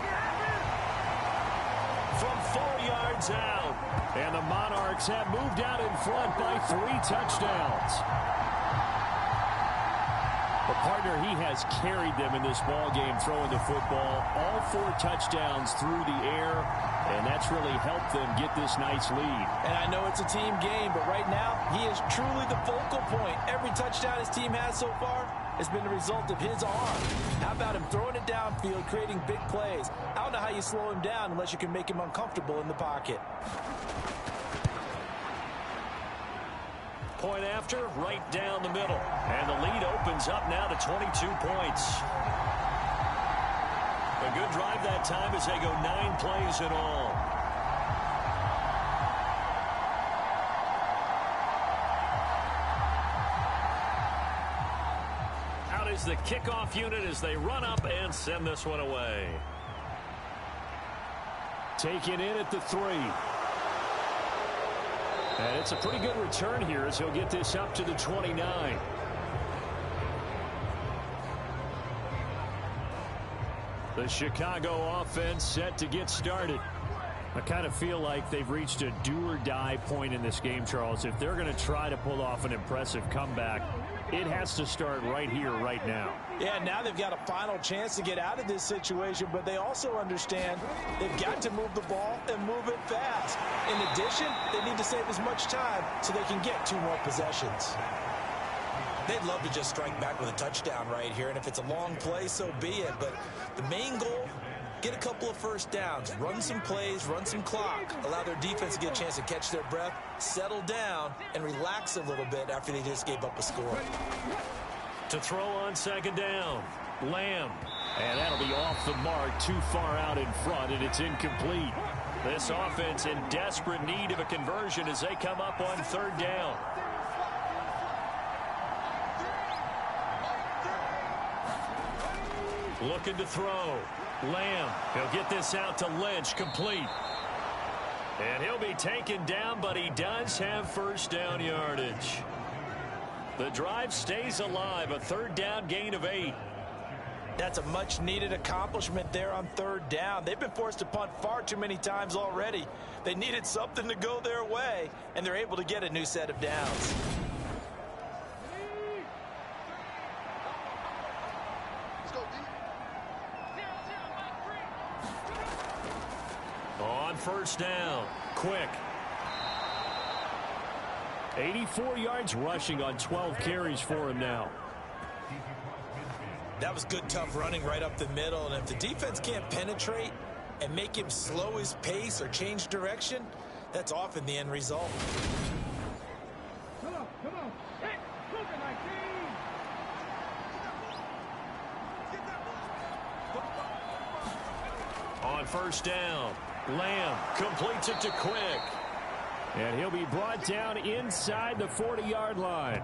B: From 4 yards out.
D: And the Monarchs have moved out in front by 3 touchdowns. The partner, he has carried them in this ball game throwing the football. All 4 touchdowns through the air, and that's really helped them get this nice lead.
C: And I know it's a team game, but right now, he is truly the focal point. Every touchdown his team has so far has been the result of his arm. How about him throwing it downfield, creating big plays? I don't know how you slow him down unless you can make him uncomfortable in the pocket.
B: Point after, right down the middle. And the lead opens up now to 22 points. A good drive that time as they go 9 plays in all. Out is the kickoff unit as they run up and send this one away.
D: Taken in at the 3. And it's a pretty good return here as he'll get this up to the 29. The Chicago offense set to get started. I kind of feel like they've reached a do-or-die point in this game, Charles. If they're going to try to pull off an impressive comeback, it has to start right here, right now.
C: Yeah, now they've got a final chance to get out of this situation, but they also understand they've got to move the ball and move it fast. In addition, they need to save as much time so they can get 2 more possessions. They'd love to just strike back with a touchdown right here, and if it's a long play, so be it. But the main goal, get a couple of 1st downs, run some plays, run some clock, allow their defense to get a chance to catch their breath, settle down, and relax a little bit after they just gave up a score.
B: To throw on 2nd down, Lamb.
D: And that'll be off the mark, too far out in front, and it's incomplete.
B: This offense in desperate need of a conversion as they come up on 3rd down. Looking to throw. Lamb. He'll get this out to Lynch. Complete. And he'll be taken down, but he does have 1st down yardage. The drive stays alive. A 3rd down gain of 8.
C: That's a much-needed accomplishment there on 3rd down. They've been forced to punt far too many times already. They needed something to go their way, and they're able to get a new set of downs.
B: On 1st down, Quick.
D: 84 yards rushing on 12 carries for him now.
C: That was good, tough running right up the middle, and if the defense can't penetrate and make him slow his pace or change direction, that's often the end result.
G: Come on. Hey, look at my team.
B: On first down. Lamb completes it to Quick.
D: And he'll be brought down inside the 40-yard line.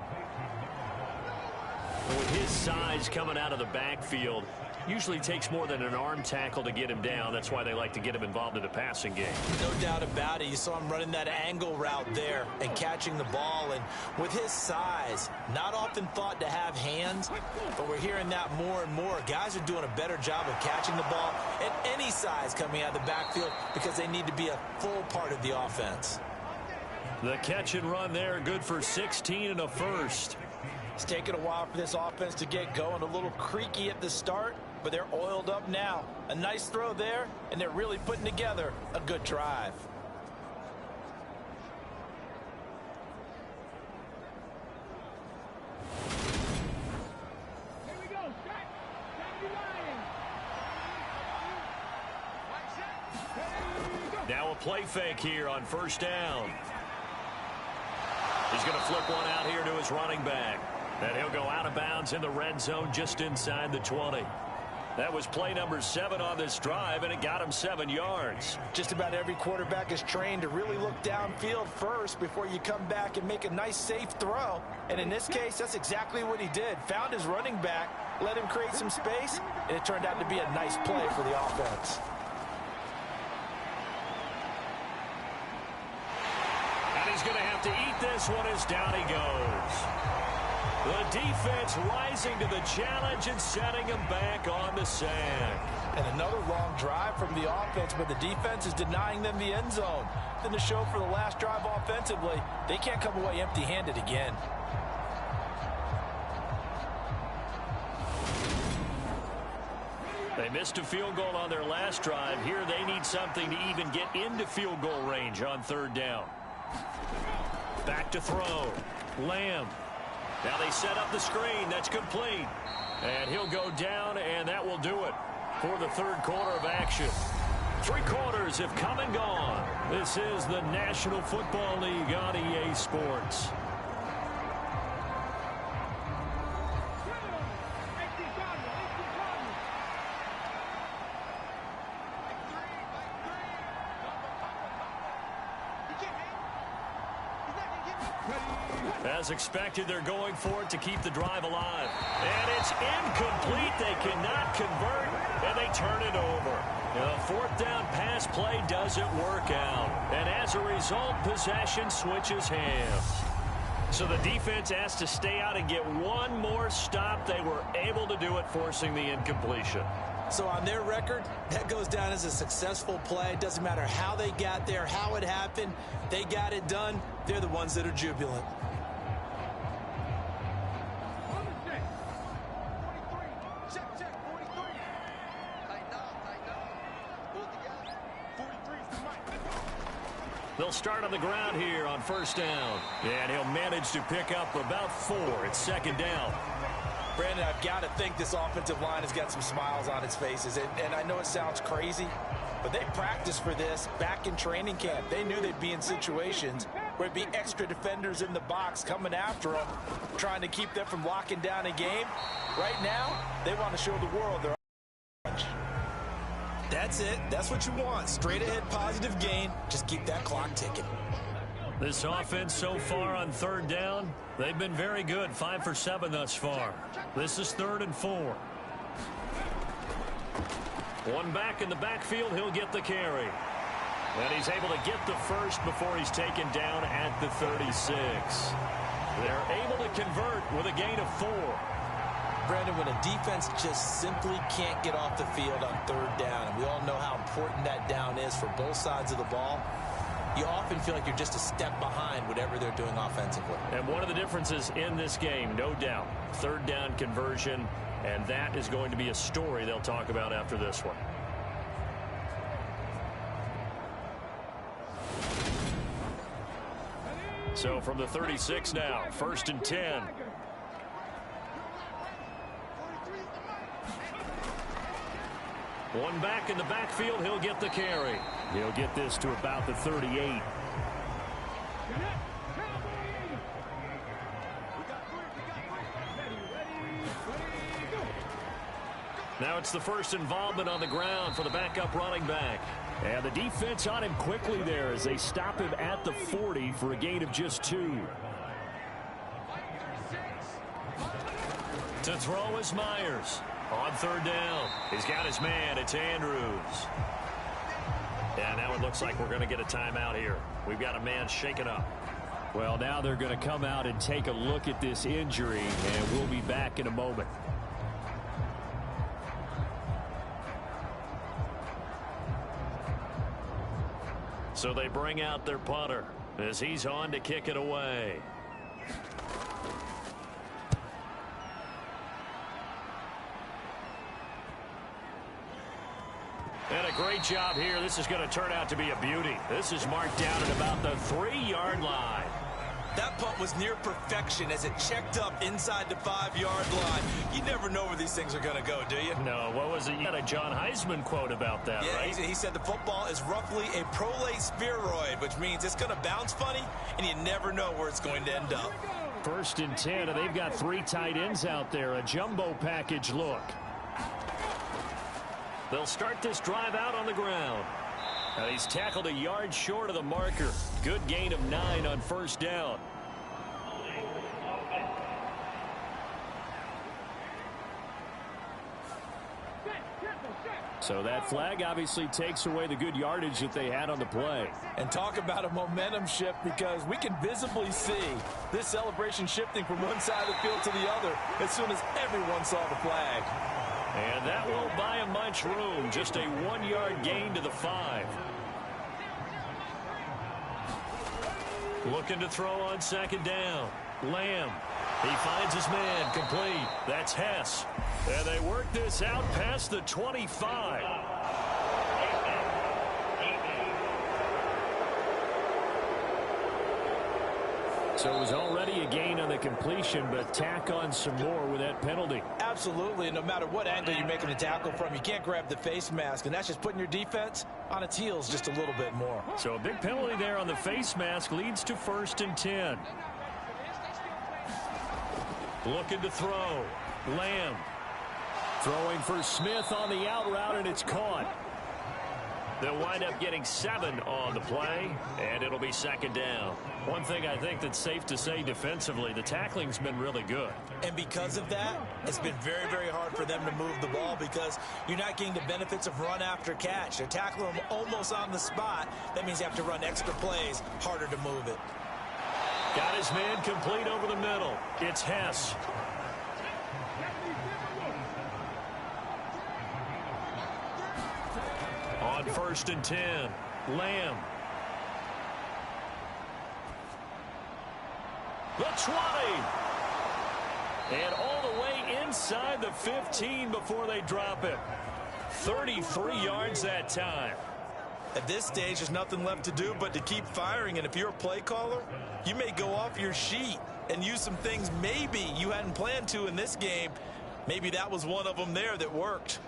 B: With his size coming out of the backfield, usually takes more than an arm tackle to get him down. That's why they like to get him involved in the passing game.
C: No doubt about it. You saw him running that angle route there and catching the ball. And with his size, not often thought to have hands, but we're hearing that more and more. Guys are doing a better job of catching the ball at any size coming out of the backfield because they need to be a full part of the offense.
B: The catch and run there, good for 16 and a first.
C: It's taken a while for this offense to get going. A little creaky at the start, but they're oiled up now. A nice throw there, and they're really putting together a good drive.
G: Here we go. Strike.
B: Now a play fake here on first down. He's going to flip one out here to his running back. And he'll go out of bounds in the red zone just inside the 20. That was play number 7 on this drive, and it got him 7 yards.
C: Just about every quarterback is trained to really look downfield first before you come back and make a nice, safe throw. And in this case, that's exactly what he did. Found his running back, let him create some space, and it turned out to be a nice play for the offense.
B: And he's going to have to eat this one as down he goes. The defense rising to the challenge and setting him back on the sack.
C: And another long drive from the offense, but the defense is denying them the end zone. Then to show for the last drive offensively, they can't come away empty-handed again.
B: They missed a field goal on their last drive. Here they need something to even get into field goal range on third down. Back to throw. Lamb. Now they set up the screen. That's complete. And he'll go down, and that will do it for the third quarter of action. 3 quarters have come and gone. This is the National Football League on EA Sports. As expected, they're going for it to keep the drive alive. And it's incomplete. They cannot convert, and they turn it over. The fourth down pass play doesn't work out. And as a result, possession switches hands. So the defense has to stay out and get one more stop. They were able to do it, forcing the incompletion.
C: So on their record, that goes down as a successful play. Doesn't matter how they got there, how it happened. They got it done. They're the ones that are jubilant.
B: They'll start on the ground here on first down. And he'll manage to pick up about 4. It's second down.
C: Brandon, I've got to think this offensive line has got some smiles on its faces. And I know it sounds crazy, but they practiced for this back in training camp. They knew they'd be in situations where it'd be extra defenders in the box coming after them, trying to keep them from locking down a game. Right now, they want to show the world they're on. That's it. That's what you want. Straight ahead positive gain. Just keep that clock ticking.
B: This offense so far on third down, they've been very good. 5 for 7 thus far. This is 3rd and 4. One back in the backfield. He'll get the carry. And he's able to get the first before he's taken down at the 36. They're able to convert with a gain of 4.
C: Brandon, when a defense just simply can't get off the field on third down, and we all know how important that down is for both sides of the ball, you often feel like you're just a step behind whatever they're doing offensively.
B: And one of the differences in this game, no doubt, third down conversion, and that is going to be a story they'll talk about after this one. So from the 36 now, 1st and 10. One back in the backfield. He'll get the carry.
D: He'll get this to about the 38.
B: Now it's the first involvement on the ground for the backup running back.
D: And the defense on him quickly there as they stop him at the 40 for a gain of just 2.
B: To throw is Myers. On third down, he's got his man. It's Andrews. Yeah, now it looks like we're going to get a timeout here. We've got a man shaken up.
D: Well, now they're going to come out and take a look at this injury, and we'll be back in a moment.
B: So they bring out their punter as he's on to kick it away. And a great job here. This is going to turn out to be a beauty. This is marked down at about the 3-yard line.
C: That punt was near perfection as it checked up inside the 5-yard line. You never know where these things are going to go, do you?
B: No, what was it? You had a John Heisman quote about that,
C: yeah,
B: right?
C: He said the football is roughly a prolate spheroid, which means it's going to bounce funny, and you never know where it's going to end up.
D: 1st and 10, and they've got 3 tight ends out there. A jumbo package look.
B: They'll start this drive out on the ground.
D: Now he's tackled a yard short of the marker. Good gain of 9 on 1st down. So that flag obviously takes away the good yardage that they had on the play.
E: And talk about a momentum shift, because we can visibly see this celebration shifting from one side of the field to the other as soon as everyone saw the flag.
B: And that won't buy him much room. Just a 1-yard gain to the 5. Looking to throw on 2nd down. Lamb. He finds his man complete. That's Hess. And they work this out past the 25.
D: So it was already a gain on the completion, but tack on some more with that penalty.
E: Absolutely, and no matter what angle you're making a tackle from, you can't grab the face mask, and that's just putting your defense on its heels just a little bit more.
D: So a big penalty there on the face mask leads to 1st and 10.
B: Looking to throw. Lamb.
D: Throwing for Smith on the out route, and it's caught.
B: They'll wind up getting 7 on the play, and it'll be 2nd down. One thing I think that's safe to say defensively, the tackling's been really good.
C: And because of that, it's been very, very hard for them to move the ball, because you're not getting the benefits of run after catch. They're tackling them almost on the spot. That means you have to run extra plays, harder to move it.
B: Got his man complete over the middle. It's Hess. On 1st and 10, Lamb. The 20. And all the way inside the 15 before they drop it. 33 yards that time.
C: At this stage, there's nothing left to do but to keep firing. And if you're a play caller, you may go off your sheet and use some things maybe you hadn't planned to in this game. Maybe that was one of them there that worked.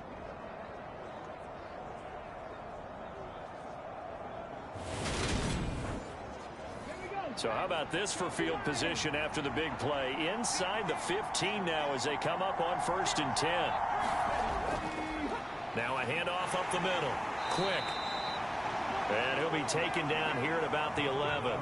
B: So how about this for field position after the big play? Inside the 15 now as they come up on 1st and 10. Now a handoff up the middle. Quick. And he'll be taken down here at about the 11.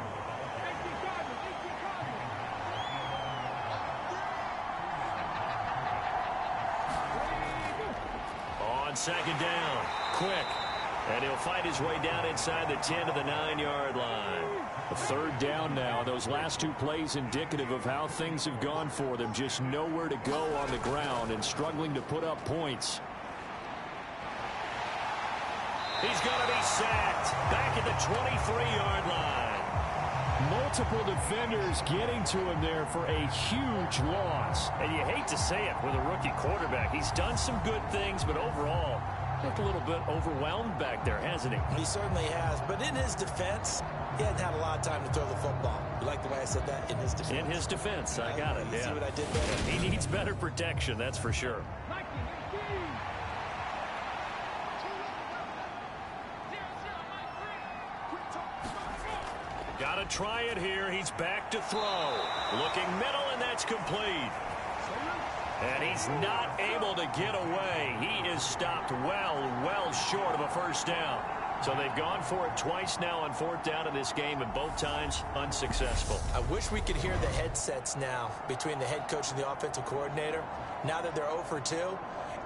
B: On 2nd down. Quick. And he'll fight his way down inside the 10 to the 9-yard line.
D: A 3rd down now. Those last 2 plays indicative of how things have gone for them. Just nowhere to go on the ground and struggling to put up points.
B: He's going to be sacked back at the 23-yard line.
D: Multiple defenders getting to him there for a huge loss.
B: And you hate to say it with a rookie quarterback. He's done some good things, but overall, looked a little bit overwhelmed back there, hasn't he?
C: He certainly has. But in his defense, he hadn't had a lot of time to throw the football. You like the way I said that? In his defense.
B: In his defense. I got it.
C: You
B: yeah.
C: see what I did there?
B: He needs better protection, that's for sure. Got to try it here. He's back to throw. Looking middle, and that's complete. And he's not able to get away. He is stopped well short of a first down. So they've gone for it twice now on fourth down in this game, and both times unsuccessful.
C: I wish we could hear the headsets now between the head coach and the offensive coordinator. Now that they're 0 for 2,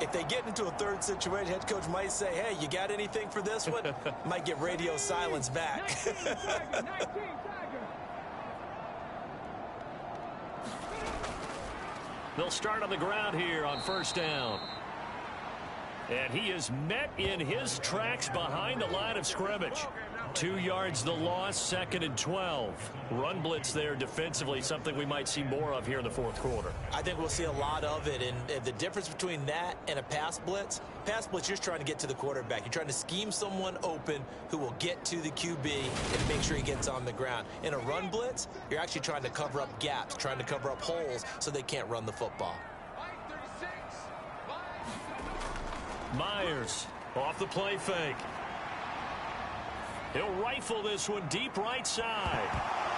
C: if they get into a third situation, head coach might say, hey, you got anything for this one? Might get radio silence back.
G: 19 Tiger.
B: They'll start on the ground here on first down. And he is met in his tracks behind the line of scrimmage. 2 yards the loss, 2nd and 12. Run blitz there defensively, something we might see more of here in the fourth quarter.
C: I think we'll see a lot of it, and the difference between that and a pass blitz, you're just trying to get to the quarterback. You're trying to scheme someone open who will get to the QB and make sure he gets on the ground. In a run blitz, you're actually trying to cover up gaps, trying to cover up holes so they can't run the football.
B: Myers off the play fake. He'll rifle this one deep right side.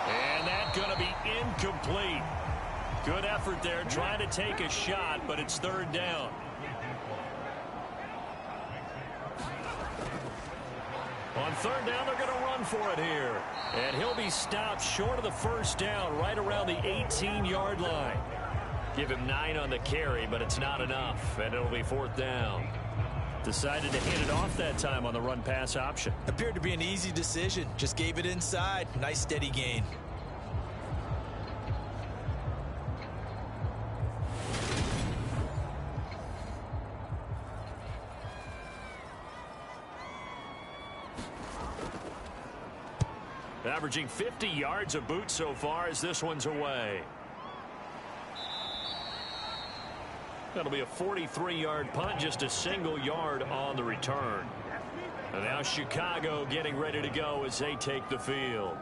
B: And that's going to be incomplete. Good effort there trying to take a shot, but it's third down. On third down, they're going to run for it here. And he'll be stopped short of the first down right around the 18-yard line. Give him 9 on the carry, but it's not enough, and it'll be fourth down. Decided to hand it off that time on the run-pass option.
C: Appeared to be an easy decision. Just gave it inside. Nice steady gain.
B: Averaging 50 yards a boot so far as this one's away. That'll be a 43-yard punt, just a single yard on the return. And now Chicago getting ready to go as they take the field.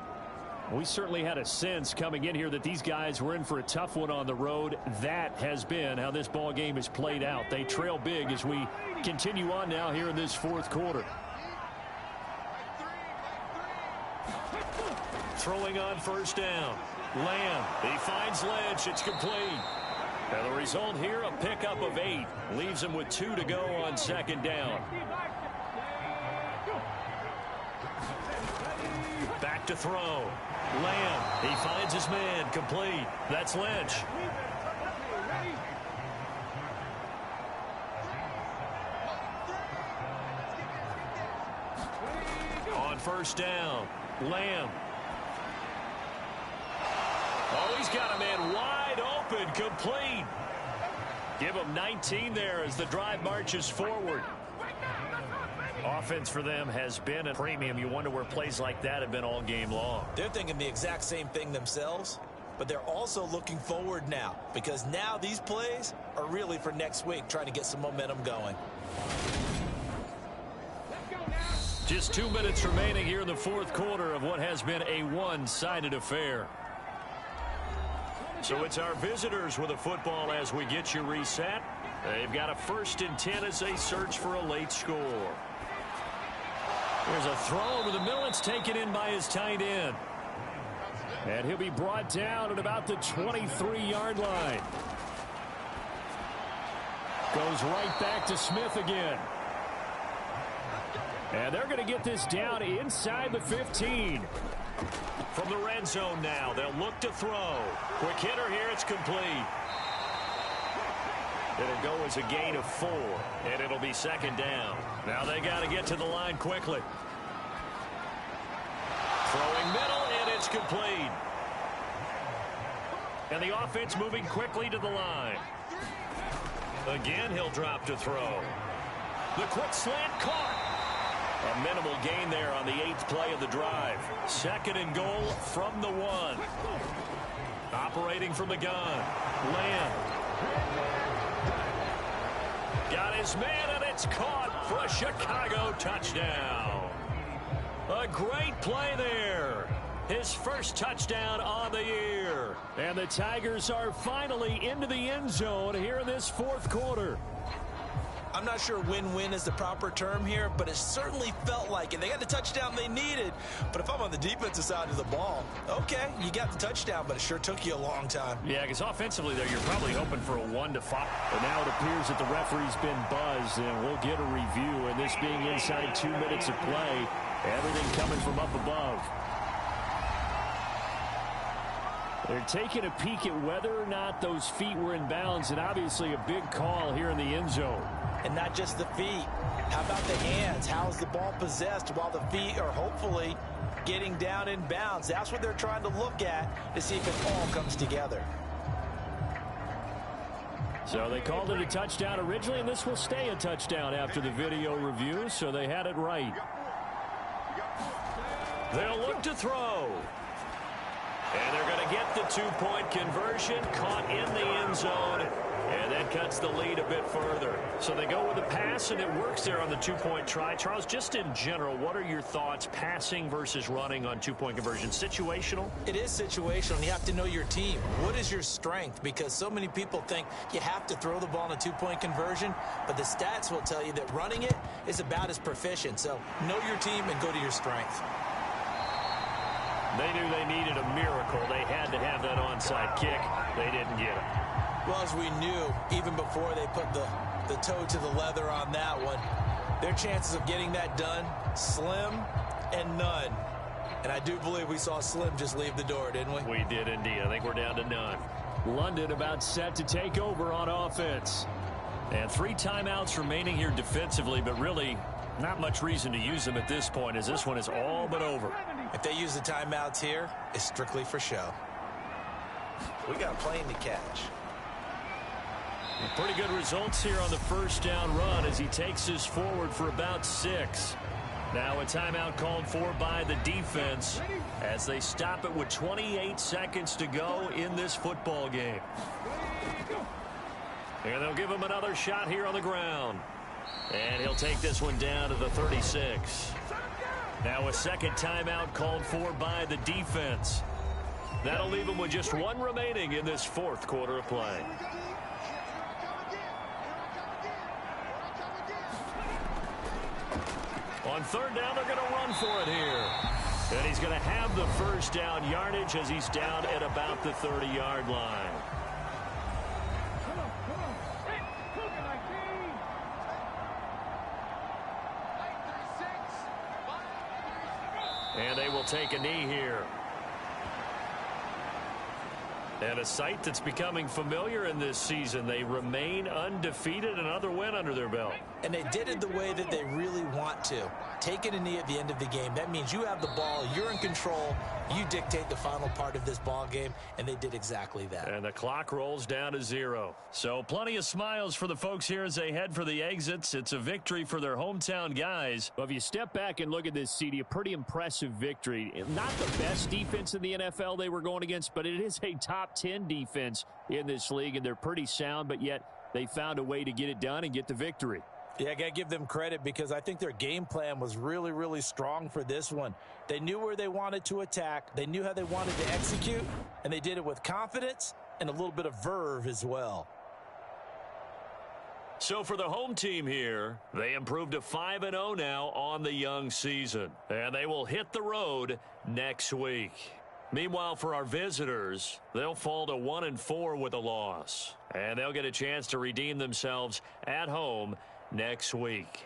D: We certainly had a sense coming in here that these guys were in for a tough one on the road. That has been how this ball game is played out. They trail big as we continue on now here in this fourth quarter.
B: Throwing on first down. Lamb, he finds Lynch. It's complete. And the result here, a pickup of 8. Leaves him with 2 to go on second down. Back to throw. Lamb, he finds his man. Complete. That's Lynch. On first down, Lamb. Oh, he's got a man wide open, complete. Give him 19 there as the drive marches forward. Offense for them has been a premium. You wonder where plays like that have been all game long.
C: They're thinking the exact same thing themselves, but they're also looking forward now because now these plays are really for next week, trying to get some momentum going.
B: Just 2 minutes remaining here in the fourth quarter of what has been a one-sided affair. So it's our visitors with a football as we get you reset. They've got a 1st and 10 as they search for a late score. There's a throw over the middle. It's taken in by his tight end.
D: And he'll be brought down at about the 23-yard line. Goes right back to Smith again. And they're going to get this down inside the 15.
B: From the red zone now, they'll look to throw. Quick hitter here, it's complete. It'll go as a gain of 4, and it'll be second down. Now they got to get to the line quickly. Throwing middle, and it's complete. And the offense moving quickly to the line. Again, he'll drop to throw. The quick slant caught. A minimal gain there on the 8th play of the drive. 2nd and goal from the 1. Operating from the gun. Lamb. Got his man, and it's caught for a Chicago touchdown. A great play there. His first touchdown on the year.
D: And the Tigers are finally into the end zone here in this fourth quarter.
C: I'm not sure win-win is the proper term here, but it certainly felt like it. They got the touchdown they needed, but if I'm on the defensive side of the ball, okay, you got the touchdown, but it sure took you a long time.
D: Yeah, because offensively there, you're probably hoping for a 1-5. But now it appears that the referee's been buzzed, and we'll get a review. And this being inside 2 minutes of play, everything coming from up above. They're taking a peek at whether or not those feet were in bounds, and obviously a big call here in the end zone.
C: And not just the feet. How about the hands? How's the ball possessed while the feet are hopefully getting down in bounds? That's what they're trying to look at to see if it all comes together.
D: So they called it a touchdown originally, and this will stay a touchdown after the video review, so they had it right.
B: They'll look to throw. And they're going to get the two-point conversion, caught in the end zone, and that cuts the lead a bit further.
D: So they go with a pass, and it works there on the two-point try. Charles, just in general, what are your thoughts passing versus running on two-point conversion? Situational?
C: It is situational, and you have to know your team. What is your strength? Because so many people think you have to throw the ball in a two-point conversion, but the stats will tell you that running it is about as proficient. So know your team and go to your strength.
D: They knew they needed a miracle. They had to have that onside kick. They didn't get it.
C: Well, as we knew, even before they put the toe to the leather on that one, their chances of getting that done, slim and none. And I do believe we saw Slim just leave the door, didn't we?
D: We did indeed. I think we're down to none. London about set to take over on offense. And 3 timeouts remaining here defensively, but really not much reason to use them at this point, as this one is all but over.
C: If they use the timeouts here, it's strictly for show. We got a plane to catch.
D: Pretty good results here on the first down run as he takes us forward for about 6. Now a timeout called for by the defense as they stop it with 28 seconds to go in this football game. And they'll give him another shot here on the ground. And he'll take this one down to the 36. Now a second timeout called for by the defense. That'll leave him with just 1 remaining in this 4th quarter of play. On 3rd down, they're going to run for it here. And he's going to have the first down yardage as he's down at about the 30-yard line. And they will take a knee here. And a sight that's becoming familiar in this season. They remain undefeated, another win under their belt.
C: And they did it the way that they really want to. Taking a knee at the end of the game. That means you have the ball, you're in control, you dictate the final part of this ball game, and they did exactly that.
D: And the clock rolls down to 0. So plenty of smiles for the folks here as they head for the exits. It's a victory for their hometown guys. Well, if you step back and look at this, CD, a pretty impressive victory. Not the best defense in the NFL they were going against, but it is a top 10 defense in this league, and they're pretty sound, but yet they found a way to get it done and get the victory.
C: Yeah, I got to give them credit because I think their game plan was really, really strong for this one. They knew where they wanted to attack. They knew how they wanted to execute, and they did it with confidence and a little bit of verve as well.
B: So for the home team here, they improved to 5-0 now on the young season. And they will hit the road next week. Meanwhile, for our visitors, they'll fall to 1-4 with a loss. And they'll get a chance to redeem themselves at home next week.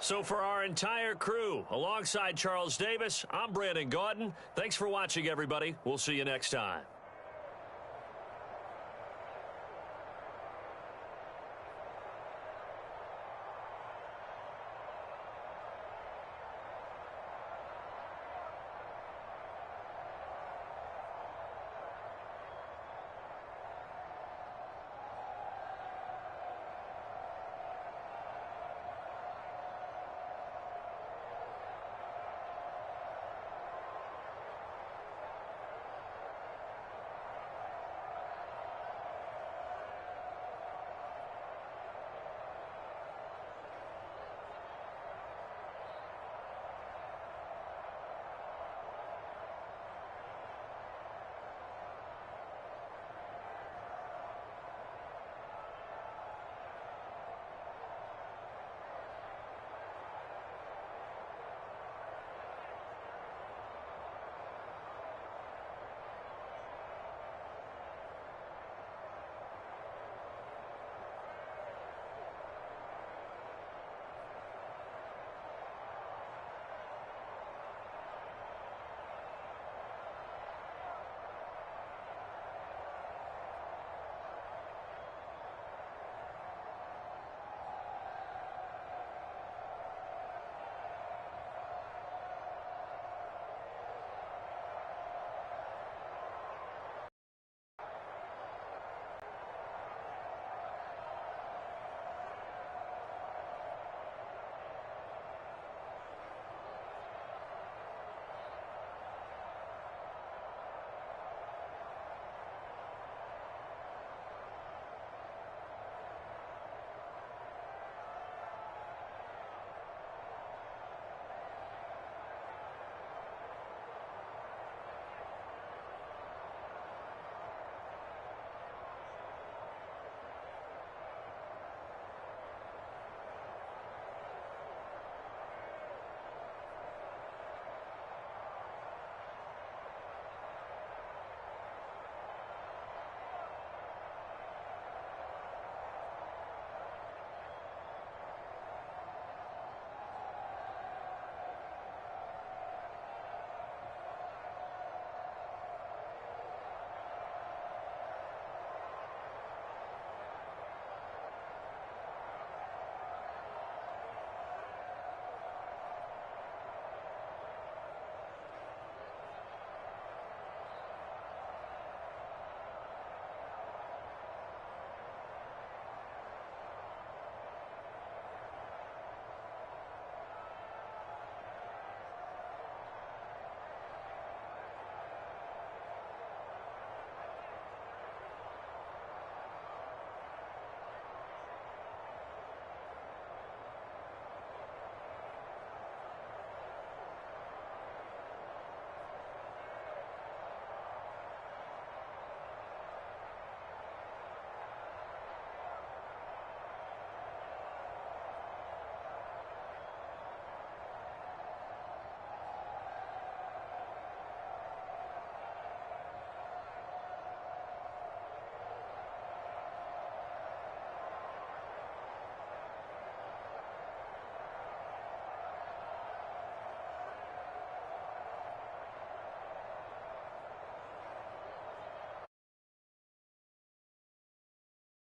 B: So for our entire crew, alongside Charles Davis, I'm Brandon Gaudin. Thanks for watching, everybody. We'll see you next time.